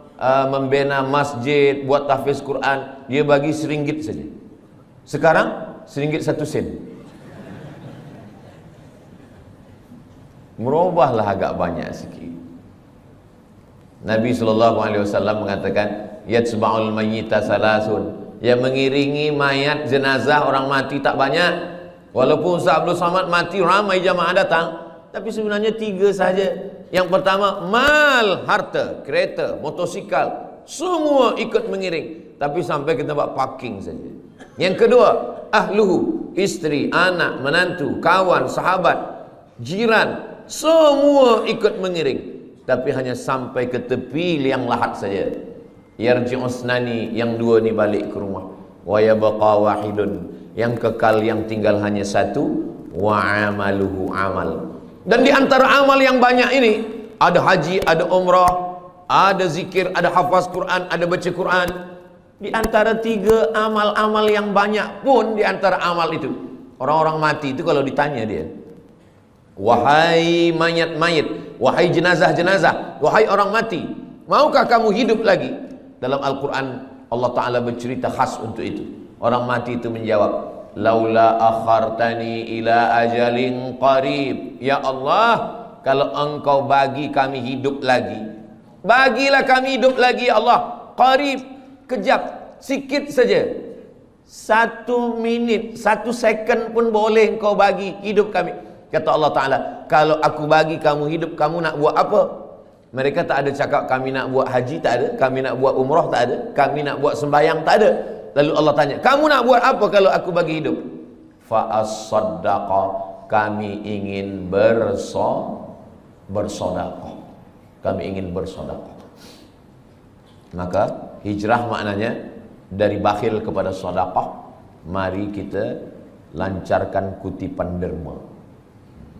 membina masjid, buat tahfiz Quran, dia bagi RM1 saja. Sekarang RM1 1 sen. Merubahlah agak banyak sikit. Nabi SAW mengatakan, yatsba'ul mayyita salasun, yang mengiringi mayat jenazah orang mati tak banyak. Walaupun Ustaz Abdul Samad mati, ramai jamaah datang, tapi sebenarnya 3 saja. Yang pertama, mal, harta, kereta, motosikal, semua ikut mengiring, tapi sampai ke tempat parking saja. Yang kedua, ahluhu, isteri, anak, menantu, kawan, sahabat, jiran, semua ikut mengiring, tapi hanya sampai ke tepi liang lahat saja. Yarji'usnani, yang 2 ni balik ke rumah. Wa yabqa wahidun, yang kekal, yang tinggal hanya 1. Wa amaluhu amal. Dan di antara amal yang banyak ini, ada haji, ada umrah, ada zikir, ada hafaz Quran, ada baca Quran. Di antara 3 amal-amal yang banyak pun, di antara amal itu, orang-orang mati itu kalau ditanya dia, wahai mayat-mayat, wahai jenazah-jenazah, wahai orang mati, maukah kamu hidup lagi? Dalam Al-Quran Allah Ta'ala bercerita khas untuk itu. Orang mati itu menjawab, laula akhartani ila ajalin qarib, ya Allah, kalau engkau bagi kami hidup lagi, bagilah kami hidup lagi ya Allah. Qarib, kejap, sikit saja, 1 minit, 1 second pun boleh engkau bagi hidup kami. Kata Allah Ta'ala, kalau aku bagi kamu hidup, kamu nak buat apa? Mereka tak ada cakap kami nak buat haji, tak ada. Kami nak buat umrah, tak ada. Kami nak buat sembahyang, tak ada. Lalu Allah tanya, kamu nak buat apa kalau aku bagi hidup? Fa'as-saddaqa, kami ingin bersedekah. Kami ingin bersedekah. Maka hijrah maknanya dari bakhil kepada sedekah. Mari kita lancarkan kutipan derma.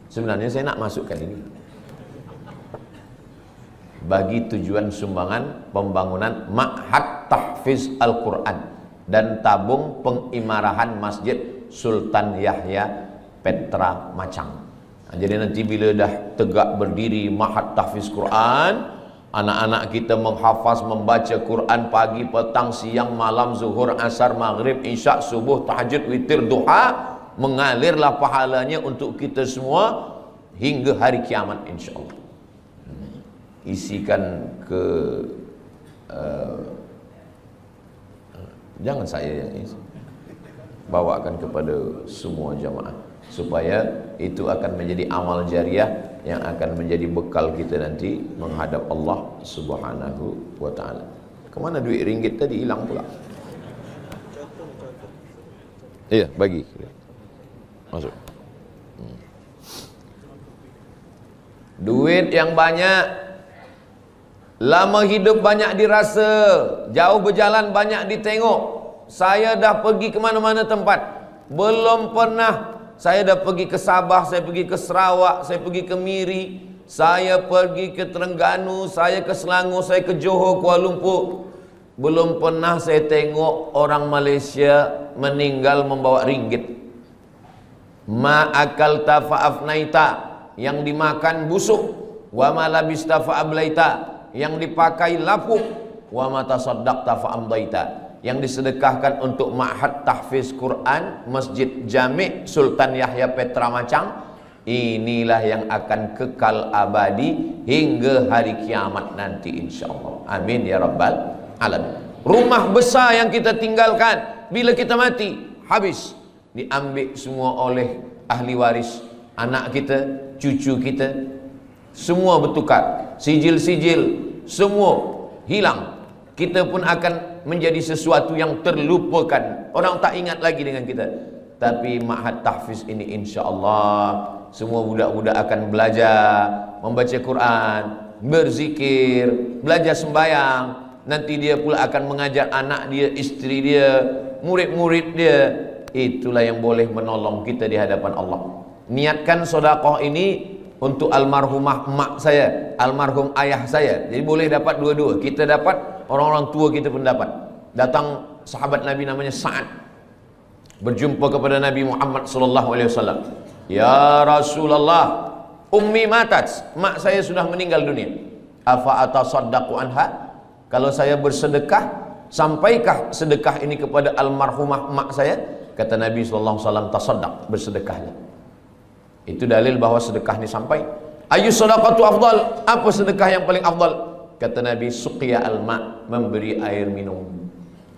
Sebenarnya saya nak masukkan ini bagi tujuan sumbangan pembangunan Ma'had Tahfiz Al-Quran dan tabung pengimarahan Masjid Sultan Yahya Petra Macang. Jadi nanti bila dah tegak berdiri Ma'had Tahfiz Quran, anak-anak kita menghafaz, membaca Quran pagi, petang, siang, malam, zuhur, asar, maghrib, isyak, subuh, tahajud, witir, duha, mengalirlah pahalanya untuk kita semua hingga hari kiamat insyaAllah. Isikan ke jangan saya yang isi, bawakan kepada semua jamaah, supaya itu akan menjadi amal jariah yang akan menjadi bekal kita nanti menghadap Allah Subhanahu wa ta'ala. Kemana duit ringgit tadi? Hilang pula. Iya, bagi masuk. Duit yang banyak, lama hidup banyak dirasa, jauh berjalan banyak ditengok. Saya dah pergi ke mana-mana tempat, belum pernah. Saya dah pergi ke Sabah, saya pergi ke Sarawak, saya pergi ke Miri, saya pergi ke Terengganu, saya ke Selangor, saya ke Johor, Kuala Lumpur. Belum pernah saya tengok orang Malaysia meninggal membawa ringgit. Ma akalta fa'afnaita, yang dimakan busuk, wa ma labista fa ablaita, yang dipakai lapuk, wa ma tasaddaqta fa amdaita, yang disedekahkan untuk ma'had tahfiz Quran Masjid Jami' Sultan Yahya Petra Macang, inilah yang akan kekal abadi hingga hari kiamat nanti insyaallah. Amin ya rabbal alamin. Rumah besar yang kita tinggalkan bila kita mati, habis, diambil semua oleh ahli waris, anak kita, cucu kita, semua bertukar, sijil-sijil semua hilang. Kita pun akan menjadi sesuatu yang terlupakan, orang tak ingat lagi dengan kita. Tapi ma'had tahfiz ini insyaallah semua budak-budak akan belajar membaca Quran, berzikir, belajar sembahyang. Nanti dia pula akan mengajar anak dia, isteri dia, murid-murid dia. Itulah yang boleh menolong kita di hadapan Allah. Niatkan sedekah ini untuk almarhumah mak saya, almarhum ayah saya. Jadi boleh dapat dua-dua. Kita dapat, orang-orang tua kita pun dapat. Datang sahabat Nabi namanya Sa'ad, berjumpa kepada Nabi Muhammad sallallahu alaihi wasallam. Ya Rasulullah, ummi matat, mak saya sudah meninggal dunia. Afa atasaddaqu anha? Kalau saya bersedekah, sampaikah sedekah ini kepada almarhumah mak saya? Kata Nabi sallallahu alaihi wasallam, tasaddaq, bersedekahlah. Itu dalil bahwa sedekah ini sampai. Ayu sadaqatu afdal? Apa sedekah yang paling afdal? Kata Nabi, suqiya al-ma, memberi air minum.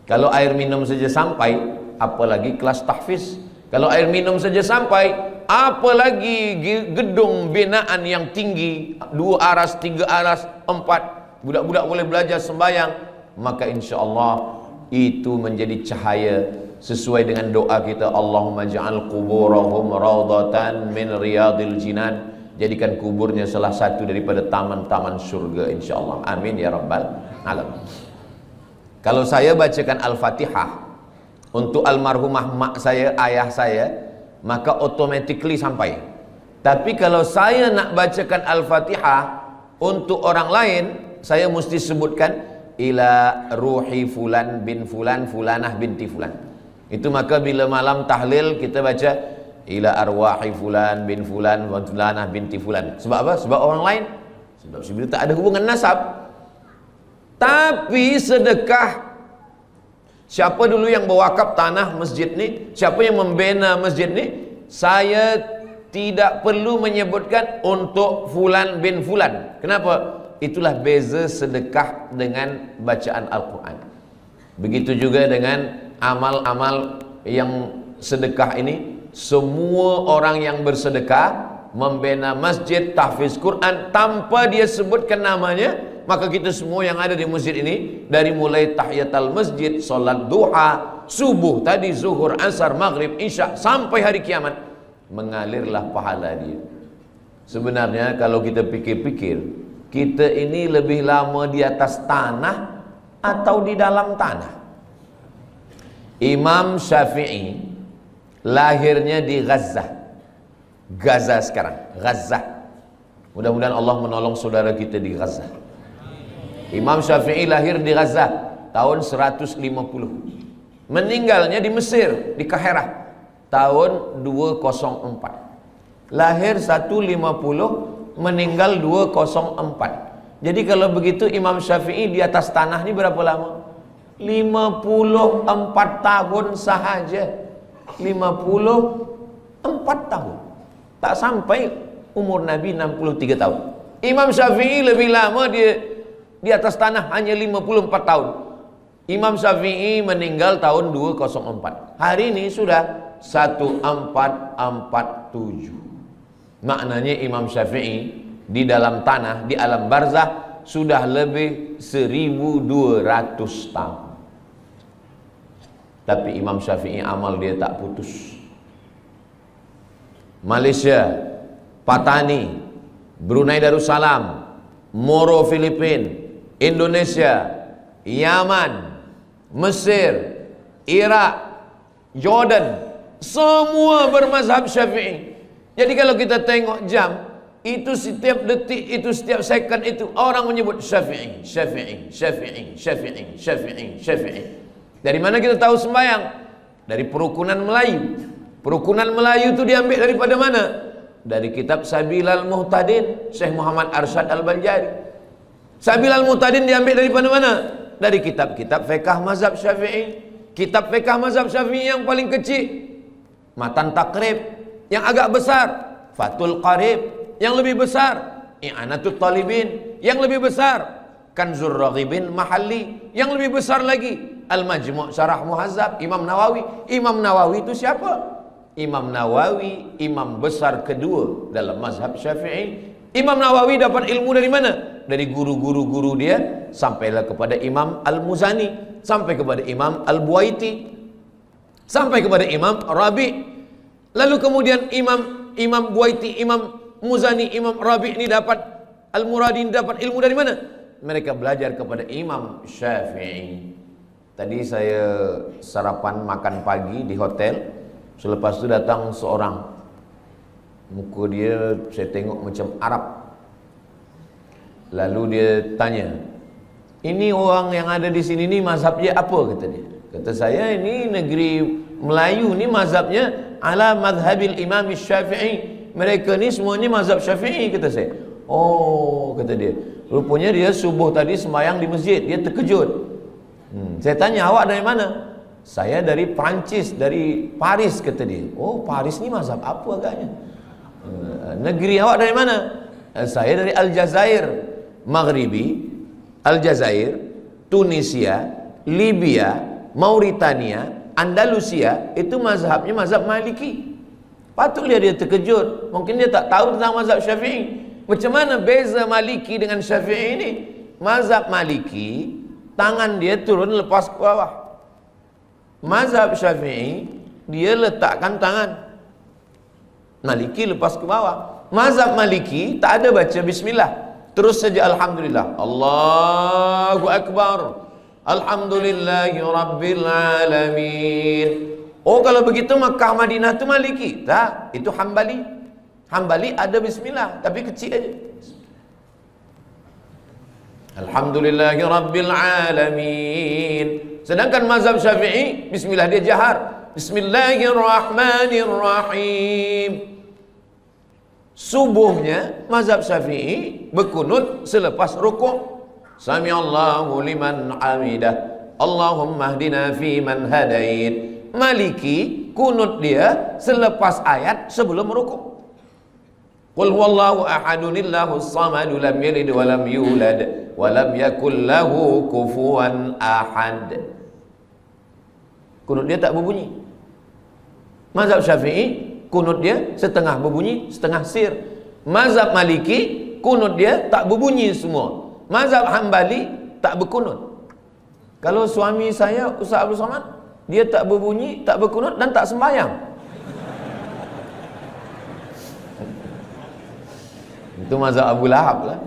Kalau air minum saja sampai, apalagi kelas tahfiz. Kalau air minum saja sampai, apalagi gedung binaan yang tinggi, 2 aras, 3 aras, 4, budak-budak boleh belajar sembahyang. Maka insyaallah itu menjadi cahaya sesuai dengan doa kita, Allahumma ja'al kuburahum raudatan min riyadil jinan, jadikan kuburnya salah satu daripada taman-taman surga insyaallah. Amin ya rabbal alamin. Kalau saya bacakan Al-Fatihah untuk almarhumah mak saya, ayah saya, maka automatically sampai. Tapi kalau saya nak bacakan Al-Fatihah untuk orang lain, saya mesti sebutkan ila ruhi fulan bin fulan fulanah binti fulan. Itu maka bila malam tahlil kita baca ila arwahi fulan bin fulan wa fulanah binti fulan. Sebab apa? Sebab orang lain. Sebab sebenarnya tak ada hubungan nasab. Tapi sedekah, siapa dulu yang berwakaf tanah masjid ni, siapa yang membina masjid ni, saya tidak perlu menyebutkan untuk fulan bin fulan. Kenapa? Itulah beza sedekah dengan bacaan Al-Quran. Begitu juga dengan amal-amal yang sedekah ini. Semua orang yang bersedekah, membina masjid, tahfiz Quran, tanpa dia sebutkan namanya, maka kita semua yang ada di masjid ini, dari mulai tahiyatul masjid, solat duha, subuh tadi, zuhur, asar, maghrib, isya, sampai hari kiamat, mengalirlah pahala dia. Sebenarnya kalau kita pikir-pikir, kita ini lebih lama di atas tanah atau di dalam tanah? Imam Syafi'i lahirnya di Gaza. Gaza sekarang, Gaza. Mudah-mudahan Allah menolong saudara kita di Gaza. Imam Syafi'i lahir di Gaza tahun 150. Meninggalnya di Mesir, di Kahirah tahun 204. Lahir 150, meninggal 204. Jadi kalau begitu Imam Syafi'i di atas tanah ini berapa lama? 54 tahun sahaja. 54 tahun. Tak sampai umur Nabi 63 tahun. Imam Syafi'i lebih lama dia di atas tanah, hanya 54 tahun. Imam Syafi'i meninggal tahun 204. Hari ini sudah 1447. Maknanya Imam Syafi'i di dalam tanah, di alam barzah, sudah lebih 1200 tahun. Tapi Imam Syafi'i amal dia tak putus. Malaysia, Patani, Brunei Darussalam, Moro Filipina, Indonesia, Yaman, Mesir, Iraq, Jordan, semua bermazhab Syafi'i. Jadi kalau kita tengok jam, itu setiap detik, itu setiap second, itu orang menyebut Syafi'i, Syafi'i, Syafi'i, Syafi'i, Syafi'i, Syafi'i. Dari mana kita tahu sembahyang? Dari perukunan Melayu. Perukunan Melayu itu diambil daripada mana? Dari kitab Sabilal Muhtadin Syekh Muhammad Arsyad Al-Banjari. Sabilal Muhtadin diambil dari mana? Dari kitab-kitab fiqh mazhab Syafi'i. Kitab fiqh mazhab Syafi'i yang paling kecil Matan Taqrib, yang agak besar Fathul Qarib, yang lebih besar I'anatul Talibin, yang lebih besar Kanzur Raghibin Mahalli, yang lebih besar lagi Al-Majmu' Syarah Muhazzab Imam Nawawi. Imam Nawawi itu siapa? Imam Nawawi imam besar kedua dalam mazhab Syafi'i. Imam Nawawi dapat ilmu dari mana? Dari guru-guru dia, sampailah kepada Imam Al-Muzani, sampai kepada Imam Al-Buaiti, sampai kepada Imam Rabi'. Lalu kemudian Imam Buaiti, Imam Muzani, Imam Rabi' ini dapat, Al-Muradi ini dapat ilmu dari mana? Mereka belajar kepada Imam Syafi'i. Tadi saya sarapan makan pagi di hotel. Selepas itu datang seorang, muka dia saya tengok macam Arab. Lalu dia tanya, ini orang yang ada di sini ni mazhabnya apa? Kata dia. Kata saya, ini negeri Melayu ni mazhabnya ala madhabil Imam Syafi'i. Mereka ni semuanya mazhab Syafi'i, kata saya. Oh, kata dia. Rupanya dia subuh tadi sembahyang di masjid, dia terkejut. Saya tanya, awak dari mana? Saya dari Perancis, dari Paris, kata dia. Oh, Paris ni mazhab apa agaknya? Negeri awak dari mana? Saya dari Aljazair, Maghribi, Aljazair, Tunisia, Libya, Mauritania, Andalusia. Itu mazhabnya mazhab Maliki. Patutlah dia terkejut. Mungkin dia tak tahu tentang mazhab Syafi'i. Macam mana beza Maliki dengan Syafi'i ini? Mazhab Maliki, tangan dia turun lepas ke bawah. Mazhab Syafi'i, dia letakkan tangan. Maliki lepas ke bawah. Mazhab Maliki tak ada baca bismillah, terus saja alhamdulillah, Allahu Akbar, alhamdulillahi rabbil alamin. Oh, kalau begitu Makkah Madinah itu Maliki? Tak, itu Hambali. Hambali ada bismillah, tapi kecil aja. Alhamdulillahi rabbil alamin. Sedangkan mazhab Syafi'i, bismillah dia jahar. Bismillahirrahmanirrahim. Subuhnya mazhab Syafi'i berkunut selepas rukuk. Sami'allahu liman hamidah, Allahumma hdina fi man hadait. Maliki kunut dia selepas ayat sebelum rukuk. Qul huwallahu ahadunillahus samadu lam yalid wa lam yulad wa lam yakul lahu kufuwan ahad. Kunut dia tak berbunyi. Mazhab Syafi'i kunut dia setengah berbunyi, setengah sir. Mazhab Maliki kunut dia tak berbunyi semua. Mazhab Hambali tak berkunut. Kalau suami saya Ustaz Abdul Somad, dia tak berbunyi, tak berkunut dan tak sembahyang. Itu mazhab Abu Lahab lah.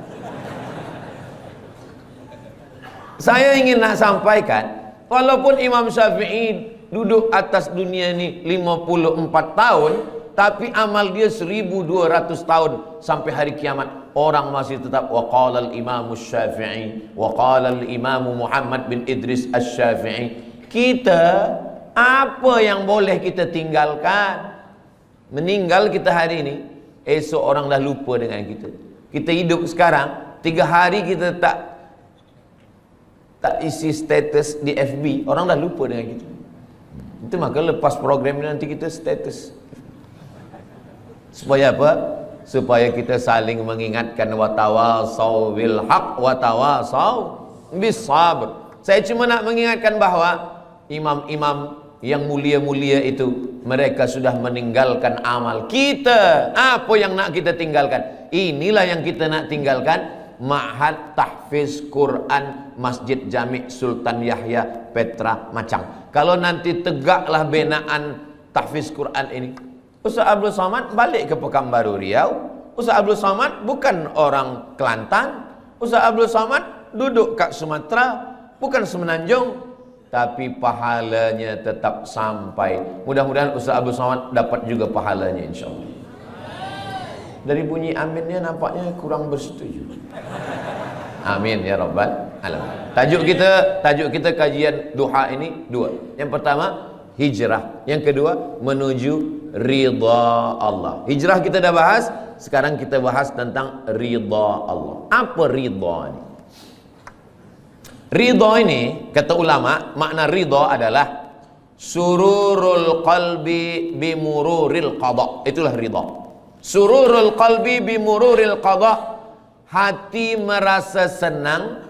Saya ingin nak sampaikan, walaupun Imam Syafi'i duduk atas dunia ni 54 tahun, tapi amal dia 1200 tahun sampai hari kiamat. Orang masih tetap waqala al-Imam Syafi'i, waqala al-Imam Muhammad bin Idris Asy-Syafi'i. Kita, apa yang boleh kita tinggalkan? Meninggal kita hari ini, esok orang dah lupa dengan kita. Kita hidup sekarang, 3 hari kita tak isi status di FB, orang dah lupa dengan kita. Itu maka lepas program ini nanti kita status. Supaya apa? Supaya kita saling mengingatkan, watawasau bil haq watawasau bis sabr. Saya cuma nak mengingatkan bahawa imam-imam yang mulia-mulia itu, mereka sudah meninggalkan amal. Kita, apa yang nak kita tinggalkan? Inilah yang kita nak tinggalkan. Ma'had Tahfiz Quran Masjid Jami' Sultan Yahya Petra Macang. Kalau nanti tegaklah binaan Tahfiz Quran ini, Ustaz Abdul Somad balik ke Pekanbaru Riau. Ustaz Abdul Somad bukan orang Kelantan. Ustaz Abdul Somad duduk kat Sumatera, bukan Semenanjung, tapi pahalanya tetap sampai. Mudah-mudahan Ustaz Abdul Somad dapat juga pahalanya, insyaAllah. Dari bunyi aminnya nampaknya kurang bersetuju. Amin ya rabbal alamin. Tajuk kita kajian duha ini 2. Yang pertama, hijrah. Yang kedua, menuju ridha Allah. Hijrah kita dah bahas, sekarang kita bahas tentang ridha Allah. Apa ridha ini? Ridha ini, kata ulama, makna ridha adalah sururul qalbi bimururil qada. Itulah ridha. Sururul qalbi bimururil qada. Hati merasa senang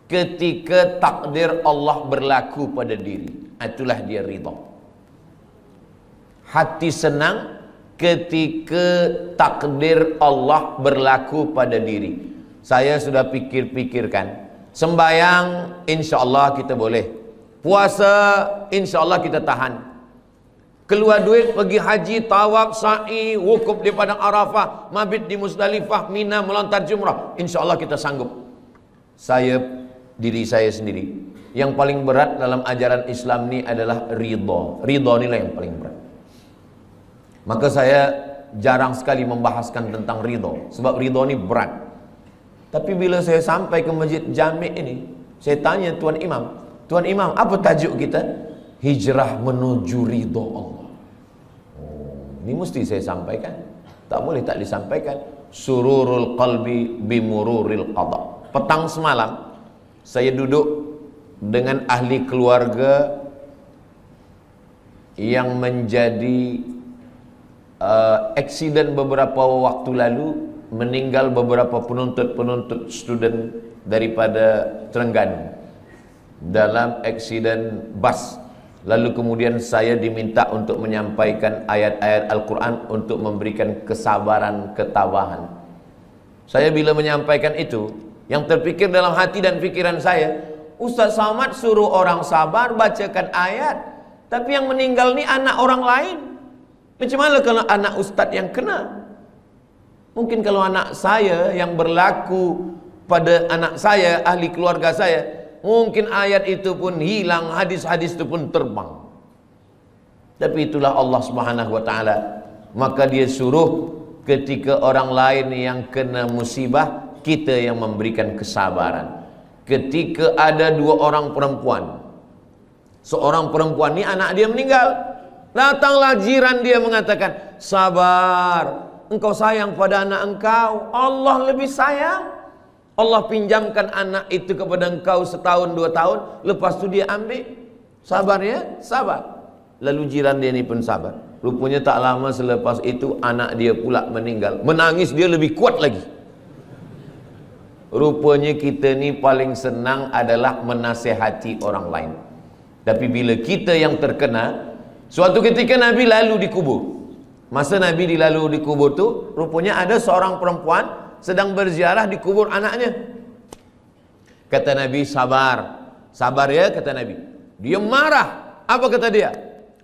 ketika takdir Allah berlaku pada diri. Itulah dia ridha. Hati senang ketika takdir Allah berlaku pada diri. Saya sudah pikir-pikirkan. Sembayang insya Allah kita boleh. Puasa insya Allah kita tahan. Keluar duit pergi haji, tawaf, sa'i, wukuf di padang Arafah, mabit di Musdalifah, Mina, melontar jumrah, insya Allah kita sanggup. Diri saya sendiri, yang paling berat dalam ajaran Islam ini adalah ridha. Ridha inilah yang paling berat. Maka saya jarang sekali membahaskan tentang ridha, sebab ridha ini berat. Tapi bila saya sampai ke Masjid Jami' ini, saya tanya Tuan Imam, apa tajuk kita? Hijrah menuju ridha Allah. Ini mesti saya sampaikan. Tak boleh tak disampaikan. Sururul qalbi bimururil qada. Petang semalam saya duduk dengan ahli keluarga yang menjadi aksiden beberapa waktu lalu, meninggal beberapa penuntut student daripada Terengganu dalam aksiden bas. Lalu kemudian saya diminta untuk menyampaikan ayat-ayat Al-Quran untuk memberikan kesabaran, ketabahan. Saya bila menyampaikan itu, yang terpikir dalam hati dan pikiran saya, Ustaz Samad suruh orang sabar, bacakan ayat, tapi yang meninggal ni anak orang lain. Macam mana kalau anak Ustaz yang kena? Mungkin kalau anak saya yang berlaku pada anak saya, ahli keluarga saya, mungkin ayat itu pun hilang, hadis-hadis itu pun terbang. Tapi itulah Allah Subhanahu wa ta'ala. Maka dia suruh ketika orang lain yang kena musibah, kita yang memberikan kesabaran. Ketika ada dua orang perempuan, seorang perempuan ni anak dia meninggal, datanglah jiran dia mengatakan, sabar, engkau sayang pada anak engkau, Allah lebih sayang. Allah pinjamkan anak itu kepada engkau setahun, 2 tahun, lepas tu dia ambil. Sabar ya, sabar. Lalu jiran dia ni pun sabar. Rupanya tak lama selepas itu anak dia pula meninggal. Menangis dia lebih kuat lagi. Rupanya kita ni paling senang adalah menasihati orang lain. Tapi bila kita yang terkena, suatu ketika Nabi lalu dikubur. Masa Nabi dilalu dikubur tu, rupanya ada seorang perempuan sedang berziarah di kubur anaknya. Kata Nabi, sabar. Sabar ya, kata Nabi. Dia marah. Apa kata dia?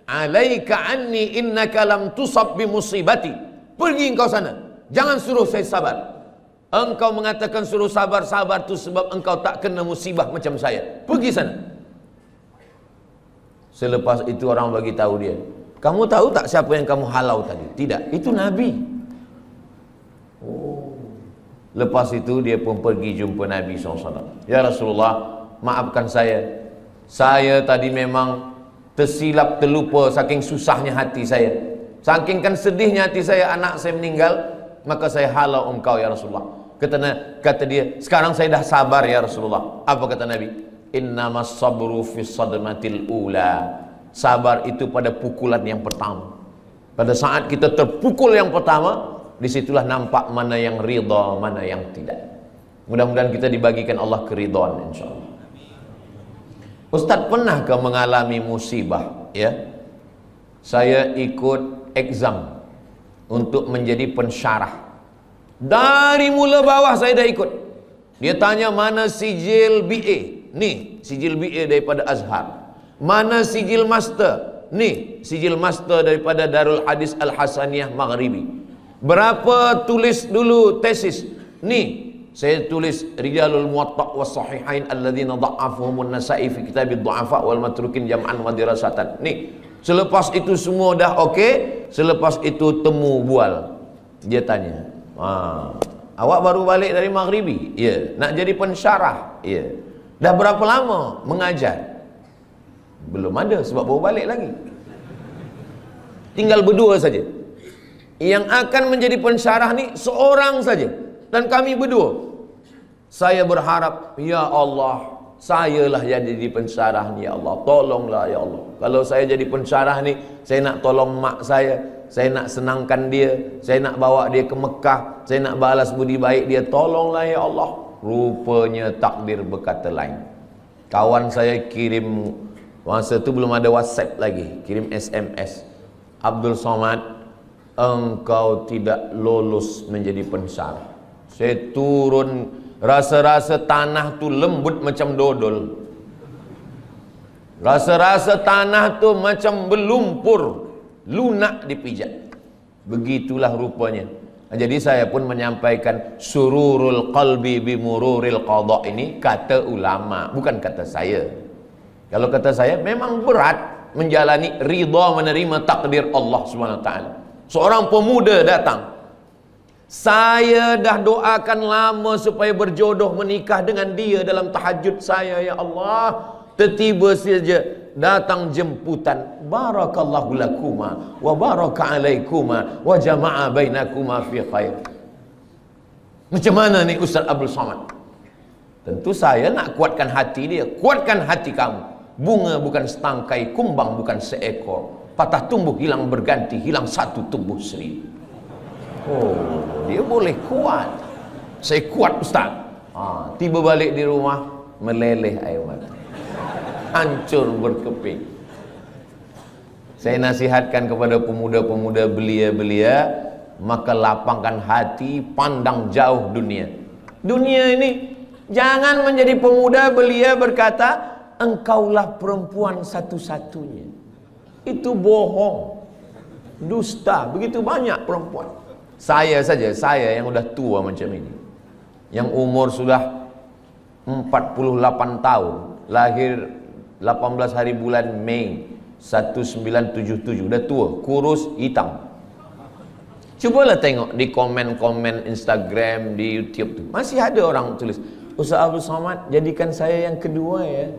Alaika anni innaka lam tusab bi musibati. Pergi engkau sana. Jangan suruh saya sabar. Engkau mengatakan suruh sabar-sabar tu sebab engkau tak kena musibah macam saya. Pergi sana. Selepas itu orang bagi tahu dia, kamu tahu tak siapa yang kamu halau tadi? Tidak, itu Nabi. Oh. Lepas itu dia pun pergi jumpa Nabi SAW. Ya Rasulullah, maafkan saya. Saya tadi memang tersilap, terlupa saking susahnya hati saya. Saking kan sedihnya hati saya, anak saya meninggal, maka saya halau engkau ya Rasulullah. Kata dia, sekarang saya dah sabar ya Rasulullah. Apa kata Nabi? Innamas sabru fis sadmatil ula. Sabar itu pada pukulan yang pertama. Pada saat kita terpukul yang pertama, disitulah nampak mana yang ridha, mana yang tidak. Mudah-mudahan kita dibagikan Allah keridhaan insyaAllah. Ustaz, pernahkah mengalami musibah? Ya, saya ikut exam untuk menjadi pensyarah. Dari mula bawah saya dah ikut. Dia tanya mana sijil BA. Nih, sijil BA daripada Azhar. Mana sijil master? Nih, sijil master daripada Darul Hadis Al-Hasaniyah Maghribi. Berapa tulis dulu tesis? Nih, saya tulis Rijalul Muwatta' was Sahihain alladzina dha'afuhumun Nasa'i fi kitabid du'afa wal matrukin jam'an wa dirasatan. Nih, selepas itu semua dah okey, selepas itu temu bual. Dia tanya, awak baru balik dari Maghribi? Ya. Nak jadi pensyarah? Ya. Dah berapa lama mengajar? Belum ada sebab baru balik lagi. Tinggal berdua saja. Yang akan menjadi pensyarah ni seorang saja, dan kami berdua. Saya berharap, ya Allah, sayalah yang jadi pensyarah ni, ya Allah. Tolonglah ya Allah. Kalau saya jadi pensyarah ni, saya nak tolong mak saya nak senangkan dia, saya nak bawa dia ke Mekah, saya nak balas budi baik dia. Tolonglah ya Allah. Rupanya takdir berkata lain. Kawan saya kirim, masa tu belum ada WhatsApp lagi, kirim SMS. Abdul Somad, engkau tidak lolos menjadi pensyarah. Saya turun, rasa-rasa tanah tu lembut macam dodol. Rasa-rasa tanah tu macam berlumpur, lunak dipijak. Begitulah rupanya. Jadi saya pun menyampaikan sururul qalbi bimururil qadha, ini kata ulama, bukan kata saya. Kalau kata saya, memang berat menjalani ridha menerima takdir Allah Subhanahu wa taala. Seorang pemuda datang, saya dah doakan lama supaya berjodoh menikah dengan dia dalam tahajud saya, ya Allah. Tiba-tiba saja datang jemputan, barakallahu lakuma wa baraka alaikuma wa jama'a bainakuma fi khair. Macam mana ni Ustaz Abdul Somad? Tentu saya nak kuatkan hati dia. Kuatkan hati kamu. Bunga bukan setangkai, kumbang bukan seekor. Patah tumbuh hilang berganti, hilang satu tumbuh seribu. Oh, dia boleh kuat. Saya kuat Ustaz. Tiba balik di rumah, meleleh air mata, hancur berkeping. Saya nasihatkan kepada pemuda-pemuda belia-belia, maka lapangkan hati, pandang jauh dunia. Dunia ini, jangan menjadi pemuda belia berkata, engkaulah perempuan satu-satunya. Itu bohong, dusta. Begitu banyak perempuan. Saya saja, saya yang udah tua macam ini, yang umur sudah 48 tahun, lahir 18 hari bulan Mei 1977, udah tua, kurus, hitam. Cubalah tengok di komen-komen Instagram, di YouTube tuh, masih ada orang tulis, Ustaz Abdul Somad, jadikan saya yang kedua ya.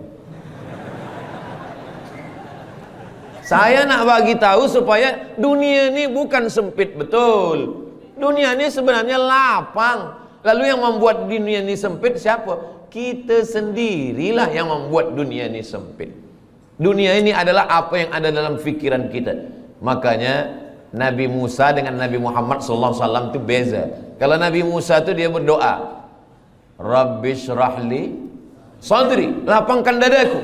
Saya nak bagi tahu supaya dunia ini bukan sempit betul. Dunia ini sebenarnya lapang. Lalu yang membuat dunia ini sempit siapa? Kita sendirilah yang membuat dunia ini sempit. Dunia ini adalah apa yang ada dalam fikiran kita. Makanya Nabi Musa dengan Nabi Muhammad SAW itu beza. Kalau Nabi Musa itu dia berdoa, Rabbi syrahli sadri, lapangkan dadaku,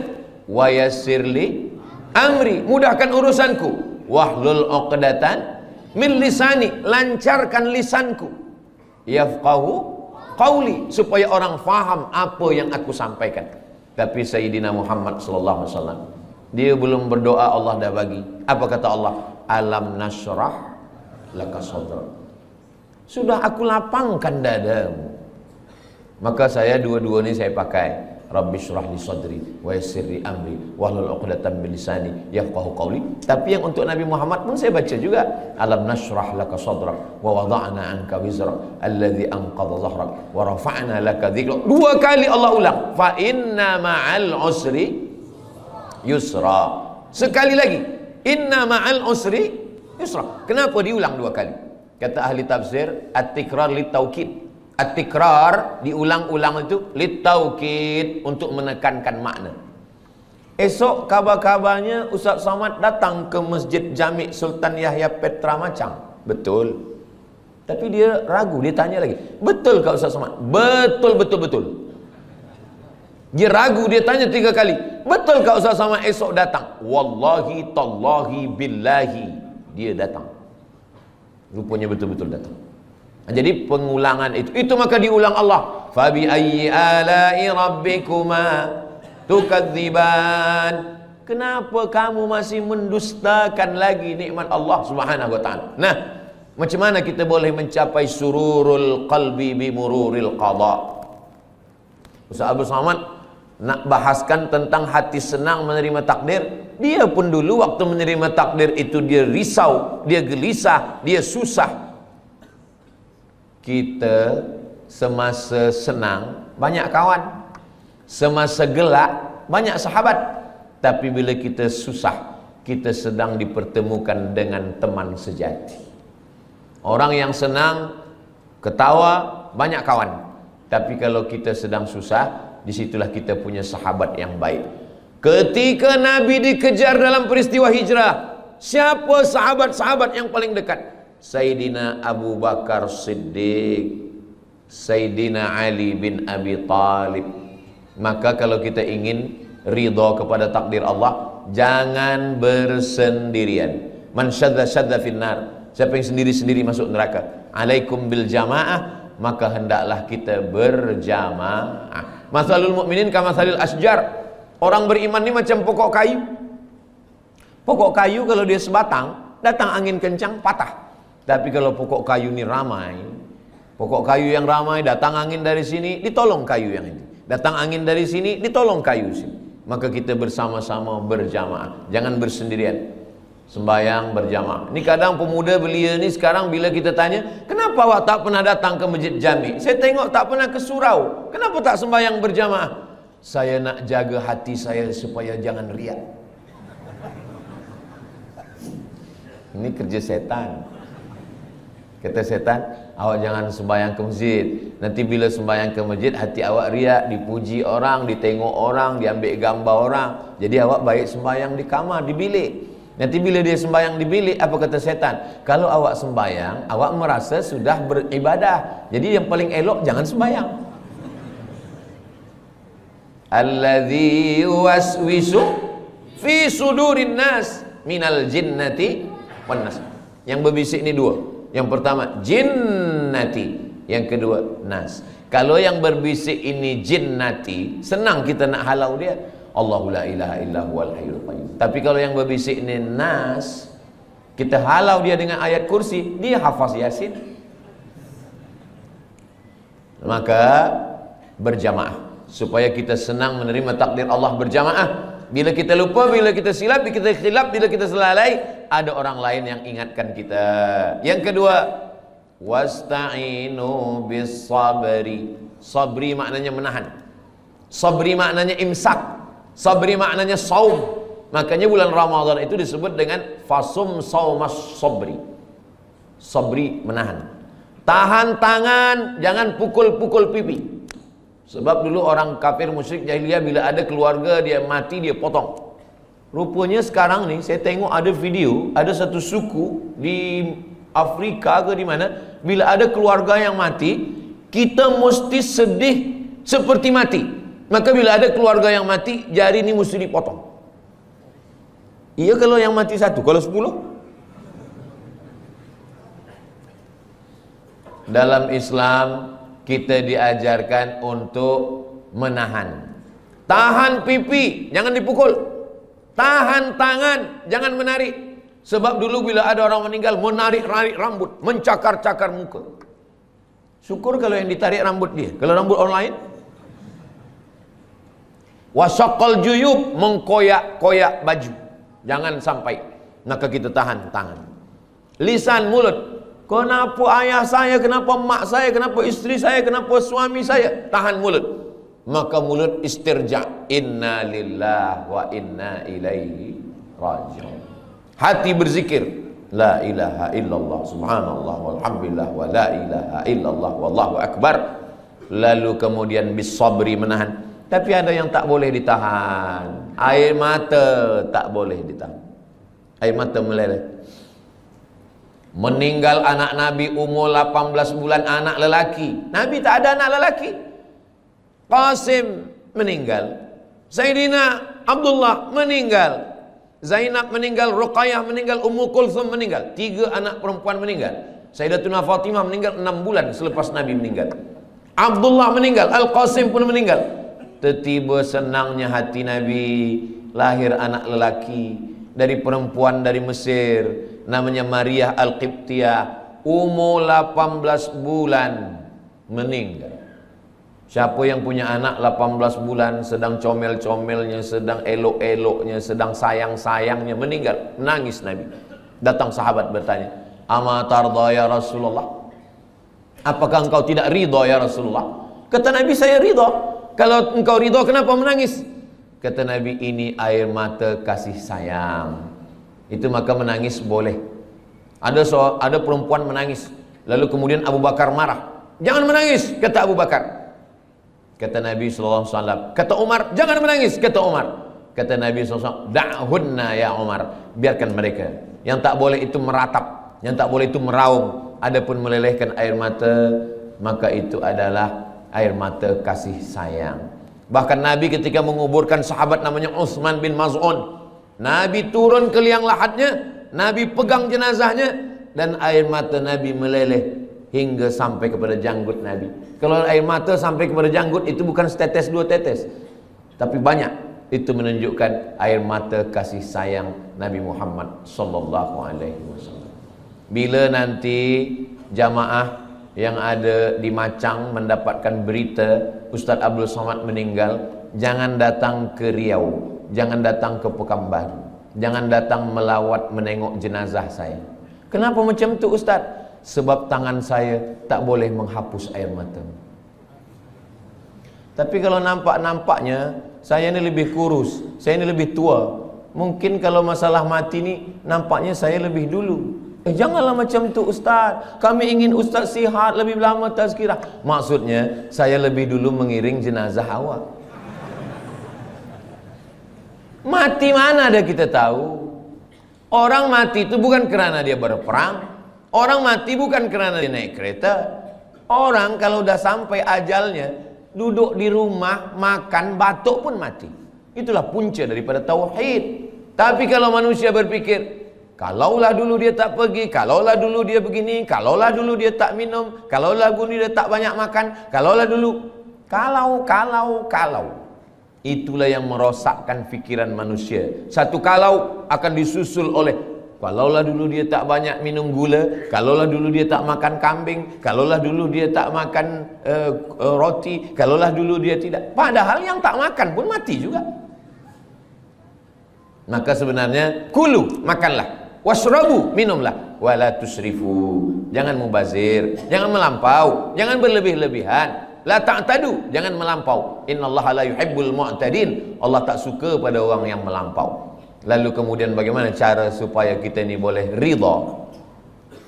wa yassirli amri, mudahkan urusanku, wahlul uqdatan min lisani, lancarkan lisanku, yafqahu qauli, supaya orang faham apa yang aku sampaikan. Tapi Sayyidina Muhammad SAW, dia belum berdoa, Allah dah bagi. Apa kata Allah? Alam nashrah laka sadrak, sudah aku lapangkan dadamu. Maka saya dua-dua ini saya pakai, Rabbi syrah li sadri wa yassir li amri wahlul 'uqdatam min lisani yafqahu qawli. Tapi yang untuk Nabi Muhammad pun saya baca juga, alam nashrah laka sadrak wa wada'na 'anka wizrak alladhi anqadha dhahrak wa rafa'na laka dhikrak. Dua kali Allah ulang, fa inna ma'al usri yusra. Sekali lagi, inna ma'al usri yusra. Kenapa diulang dua kali? Kata ahli tafsir, at-tikrar lit-taukid. At-tikrar, diulang-ulang itu lit-taukid, untuk menekankan makna. Esok kabar-kabarnya Ustaz Somad datang ke Masjid Jami' Sultan Yahya Petra Macang. Betul. Tapi dia ragu, dia tanya lagi, betul kah Ustaz Somad? Betul, betul, betul. Dia ragu, dia tanya 3 kali, betul kah Ustaz Somad esok datang? Wallahi, tallahi, billahi, dia datang. Rupanya betul-betul datang. Jadi pengulangan itu maka diulang Allah. Fabi ayyi ala'i rabbikuma tukadziban. Kenapa kamu masih mendustakan lagi nikmat Allah Subhanahu wa taala? Nah, macam mana kita boleh mencapai sururul qalbi bimururil qadha? Ustaz Abdul Somad nak bahaskan tentang hati senang menerima takdir. Dia pun dulu waktu menerima takdir itu dia risau, dia gelisah, dia susah. Kita semasa senang banyak kawan, semasa gelak banyak sahabat. Tapi bila kita susah, kita sedang dipertemukan dengan teman sejati. Orang yang senang, ketawa, banyak kawan. Tapi kalau kita sedang susah, disitulah kita punya sahabat yang baik. Ketika Nabi dikejar dalam peristiwa hijrah, siapa sahabat-sahabat yang paling dekat? Sayyidina Abu Bakar Siddiq, Sayyidina Ali bin Abi Talib. Maka kalau kita ingin ridha kepada takdir Allah, jangan bersendirian. Man syadda finnar, siapa yang sendiri-sendiri masuk neraka. Alaikum bil jamaah, maka hendaklah kita berjamaah. Masalul mukminin kamatsalil asjar. Orang beriman ini macam pokok kayu. Pokok kayu kalau dia sebatang, datang angin kencang patah. Tapi kalau pokok kayu ini ramai, pokok kayu yang ramai, datang angin dari sini, ditolong kayu yang ini. Datang angin dari sini, ditolong kayu sini. Maka kita bersama-sama berjamaah, jangan bersendirian. Sembahyang berjamaah. Ini kadang pemuda belia ni sekarang bila kita tanya, kenapa awak tak pernah datang ke masjid jami? Saya tengok tak pernah ke surau. Kenapa tak sembahyang berjamaah? Saya nak jaga hati saya supaya jangan riak. Ini kerja setan. Kata setan, awak jangan sembahyang ke masjid. Nanti bila sembahyang ke masjid, hati awak riak, dipuji orang, ditengok orang, diambil gambar orang. Jadi awak baik sembahyang di kamar, di bilik. Nanti bila dia sembahyang di bilik, apa kata setan? Kalau awak sembahyang, awak merasa sudah beribadah. Jadi yang paling elok jangan sembahyang. Alladzi yuwaswisu fi sudurin nas minal jinnati wan nas. Yang berbisik ni dua. Yang pertama jinnati, yang kedua nas. Kalau yang berbisik ini jinnati, senang kita nak halau dia. Allahu la ilaha illa huwal hayyul qayyum. Tapi kalau yang berbisik ini nas, kita halau dia dengan ayat kursi, dia hafaz Yasin. Maka berjamaah supaya kita senang menerima takdir Allah berjamaah. Bila kita lupa, bila kita silap, bila kita khilaf, bila kita selalai, ada orang lain yang ingatkan kita. Yang kedua, wasta'inu bis sabri. Sabri maknanya menahan. Sabri maknanya imsak. Sabri maknanya saum. Makanya bulan Ramadan itu disebut dengan fasum saumas sabri. Sabri menahan. Tahan tangan, jangan pukul-pukul pipi. Sebab dulu orang kafir musyrik jahiliyah bila ada keluarga dia mati dia potong. Rupanya sekarang ni saya tengok ada video, ada satu suku di Afrika ke di mana, bila ada keluarga yang mati, kita mesti sedih seperti mati. Maka bila ada keluarga yang mati, jari ni mesti dipotong. Iya kalau yang mati satu, kalau 10? Dalam Islam kita diajarkan untuk menahan. Tahan pipi, jangan dipukul. Tahan tangan, jangan menarik. Sebab dulu bila ada orang meninggal, menarik-narik rambut, mencakar-cakar muka. Syukur kalau yang ditarik rambut dia. Kalau rambut orang lain, wasaqqal juyub, mengkoyak-koyak baju. Jangan sampai. Maka kita tahan tangan. Lisan, mulut. Kenapa ayah saya, kenapa mak saya, kenapa isteri saya, kenapa suami saya? Tahan mulut. Maka mulut istirja. Inna lillahi wa inna ilaihi raji'un. Hati berzikir. La ilaha illallah subhanallah walhamdulillah wa la ilaha illallah wallahu akbar. Lalu kemudian bisabri, menahan. Tapi ada yang tak boleh ditahan. Air mata tak boleh ditahan. Air mata meleleh. Meninggal anak Nabi umur 18 bulan, anak lelaki. Nabi tak ada anak lelaki. Qasim meninggal, Sayyidina Abdullah meninggal, Zainab meninggal, Ruqayyah meninggal, Ummu Kulthum meninggal. 3 anak perempuan meninggal. Sayyidatuna Fatimah meninggal 6 bulan selepas Nabi meninggal. Abdullah meninggal, Al-Qasim pun meninggal. Tiba-tiba senangnya hati Nabi, lahir anak lelaki dari perempuan dari Mesir, namanya Maria Al-Qibtiyah, umur 18 bulan meninggal. Siapa yang punya anak 18 bulan, sedang comel-comelnya, sedang elok-eloknya, sedang sayang-sayangnya, meninggal, menangis Nabi. Datang sahabat bertanya, "Ama tarda ya Rasulullah?" Apakah engkau tidak ridha ya Rasulullah? Kata Nabi, saya ridha. Kalau engkau ridha, kenapa menangis? Kata Nabi, ini air mata kasih sayang. itu maka menangis boleh. Ada perempuan menangis, lalu kemudian Abu Bakar marah. Jangan menangis, kata Abu Bakar. Kata Nabi SAW. Kata Umar, jangan menangis, kata Umar. Kata Nabi SAW, da'hunna ya Umar, biarkan mereka. Yang tak boleh itu meratap, yang tak boleh itu meraung. Adapun melelehkan air mata, maka itu adalah air mata kasih sayang. Bahkan Nabi ketika menguburkan sahabat namanya Utsman bin Maz'un, Nabi turun ke liang lahatnya, Nabi pegang jenazahnya, dan air mata Nabi meleleh hingga sampai kepada janggut Nabi. Kalau air mata sampai kepada janggut itu bukan setetes dua tetes, tapi banyak. Itu menunjukkan air mata kasih sayang Nabi Muhammad sallallahu alaihi wasallam. Bila nanti jamaah yang ada di Macang mendapatkan berita Ustaz Abdul Somad meninggal, jangan datang ke Riau, jangan datang ke Pekanbaru, jangan datang melawat menengok jenazah saya. Kenapa macam tu Ustaz? Sebab tangan saya tak boleh menghapus air mata. Tapi kalau nampak-nampaknya saya ni lebih kurus, saya ni lebih tua, mungkin kalau masalah mati ni nampaknya saya lebih dulu. Janganlah macam tu Ustaz, kami ingin Ustaz sihat lebih lama tazkirah. Maksudnya saya lebih dulu mengiring jenazah awak. Mati mana ada kita tahu. Orang mati itu bukan kerana dia berperang, orang mati bukan kerana dia naik kereta. Orang kalau dah sampai ajalnya, duduk di rumah, makan, batuk pun mati. Itulah punca daripada tauhid. Tapi kalau manusia berpikir, kalaulah dulu dia tak pergi, kalaulah dulu dia begini, kalaulah dulu dia tak minum, kalaulah dulu dia tak banyak makan, kalaulah dulu, kalau. Itulah yang merosakkan fikiran manusia. Satu kalau akan disusul oleh, kalaulah dulu dia tak banyak minum gula, kalaulah dulu dia tak makan kambing, kalaulah dulu dia tak makan roti, kalaulah dulu dia tidak. Padahal yang tak makan pun mati juga. Maka sebenarnya kulu, makanlah, wasrabu, minumlah, wala tusrifu, jangan mubazir, jangan melampau, jangan berlebih-lebihan, la ta'tadu, jangan melampau. Innallaha la yuhibbul mu'tadin, Allah tak suka pada orang yang melampau. Lalu kemudian bagaimana cara supaya kita ini boleh ridha?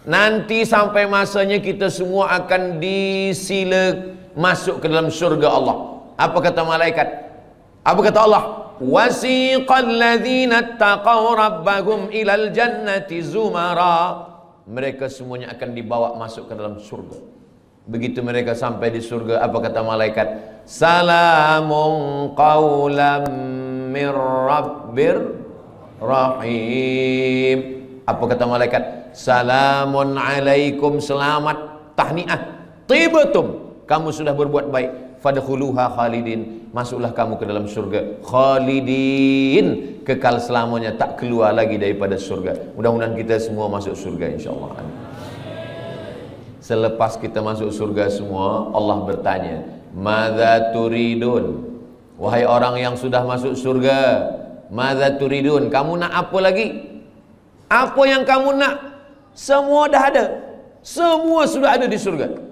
Nanti sampai masanya kita semua akan disila masuk ke dalam syurga Allah. Apa kata malaikat? Apa kata Allah? Wasiqal ladzina taqaw rabbahum ilal jannati zumara. Mereka semuanya akan dibawa masuk ke dalam surga. Begitu mereka sampai di surga, apa kata malaikat? Salamun qawlam mir rabbir rahim. Apa kata malaikat? Salamun alaikum, selamat, tahniah, tibatum, kamu sudah berbuat baik. Fadkhuluha khalidin, masuklah kamu ke dalam surga khalidin, kekal selamanya, tak keluar lagi daripada surga. Mudah-mudahan kita semua masuk surga insyaallah. Selepas kita masuk surga semua, Allah bertanya, madza turidun? Wahai orang yang sudah masuk surga, madza turidun? Kamu nak apa lagi? Apa yang kamu nak? Semua dah ada, semua sudah ada di surga.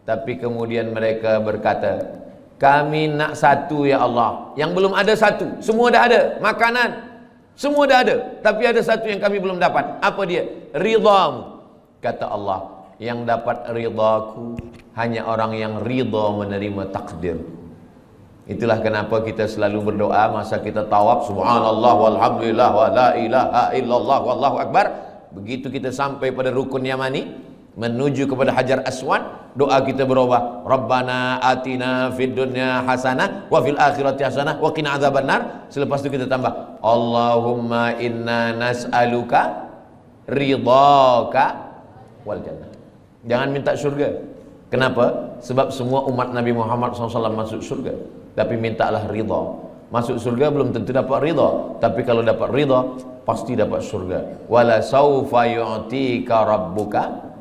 Tapi kemudian mereka berkata, kami nak satu ya Allah. Yang belum ada satu. Semua dah ada, makanan semua dah ada, tapi ada satu yang kami belum dapat. Apa dia? Ridhamu. Kata Allah, yang dapat ridhaku hanya orang yang ridha menerima takdir. Itulah kenapa kita selalu berdoa masa kita tawaf, subhanallah walhamdulillah wa la ilaha illallah wallahu akbar. Begitu kita sampai pada rukun yamani, menuju kepada Hajar Aswad, doa kita berubah, Rabbana atina fid dunya hasanah wa fil akhirati hasanah wa qina adzabannar. Selepas itu kita tambah, Allahumma inna nas'aluka ridhaka wal jannah. Jangan minta surga. Kenapa? Sebab semua umat Nabi Muhammad SAW masuk surga, tapi mintalah ridha. Masuk surga belum tentu dapat ridha, tapi kalau dapat ridha pasti dapat surga. Wala saufa yu'tika rabbuka.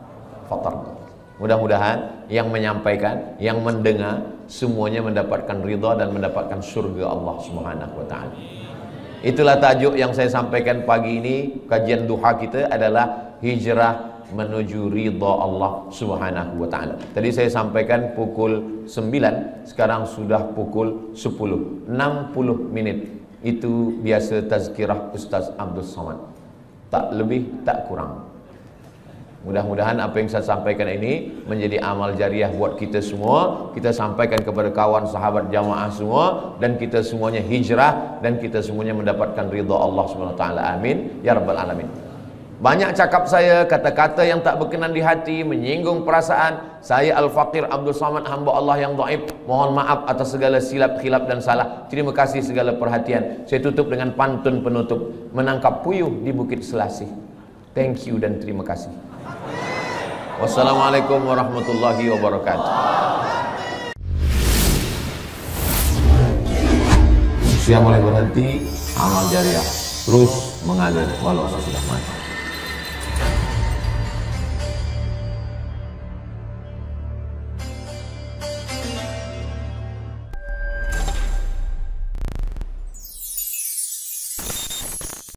Mudah-mudahan yang menyampaikan, yang mendengar, semuanya mendapatkan ridha dan mendapatkan surga Allah Subhanahu wa taala. Itulah tajuk yang saya sampaikan pagi ini. Kajian duha kita adalah hijrah menuju ridha Allah Subhanahu wa taala. Tadi saya sampaikan pukul 9, sekarang sudah pukul 10, 60 menit. Itu biasa tazkirah Ustaz Abdul Somad. tak lebih, tak kurang. Mudah-mudahan apa yang saya sampaikan ini menjadi amal jariah buat kita semua. Kita sampaikan kepada kawan, sahabat, jamaah semua, dan kita semuanya hijrah, dan kita semuanya mendapatkan ridha Allah SWT. Amin ya rabbal alamin. Banyak cakap saya, kata-kata yang tak berkenan di hati, menyinggung perasaan. Saya Al-Faqir Abdul Samad, hamba Allah yang dhaif. Mohon maaf atas segala silap, khilaf dan salah. Terima kasih segala perhatian. Saya tutup dengan pantun penutup. Menangkap puyuh di Bukit Selasih. Thank you dan terima kasih. Wassalamualaikum warahmatullahi wabarakatuh. Usia mulai berhenti, amal jariah terus mengalir walau sudah mati.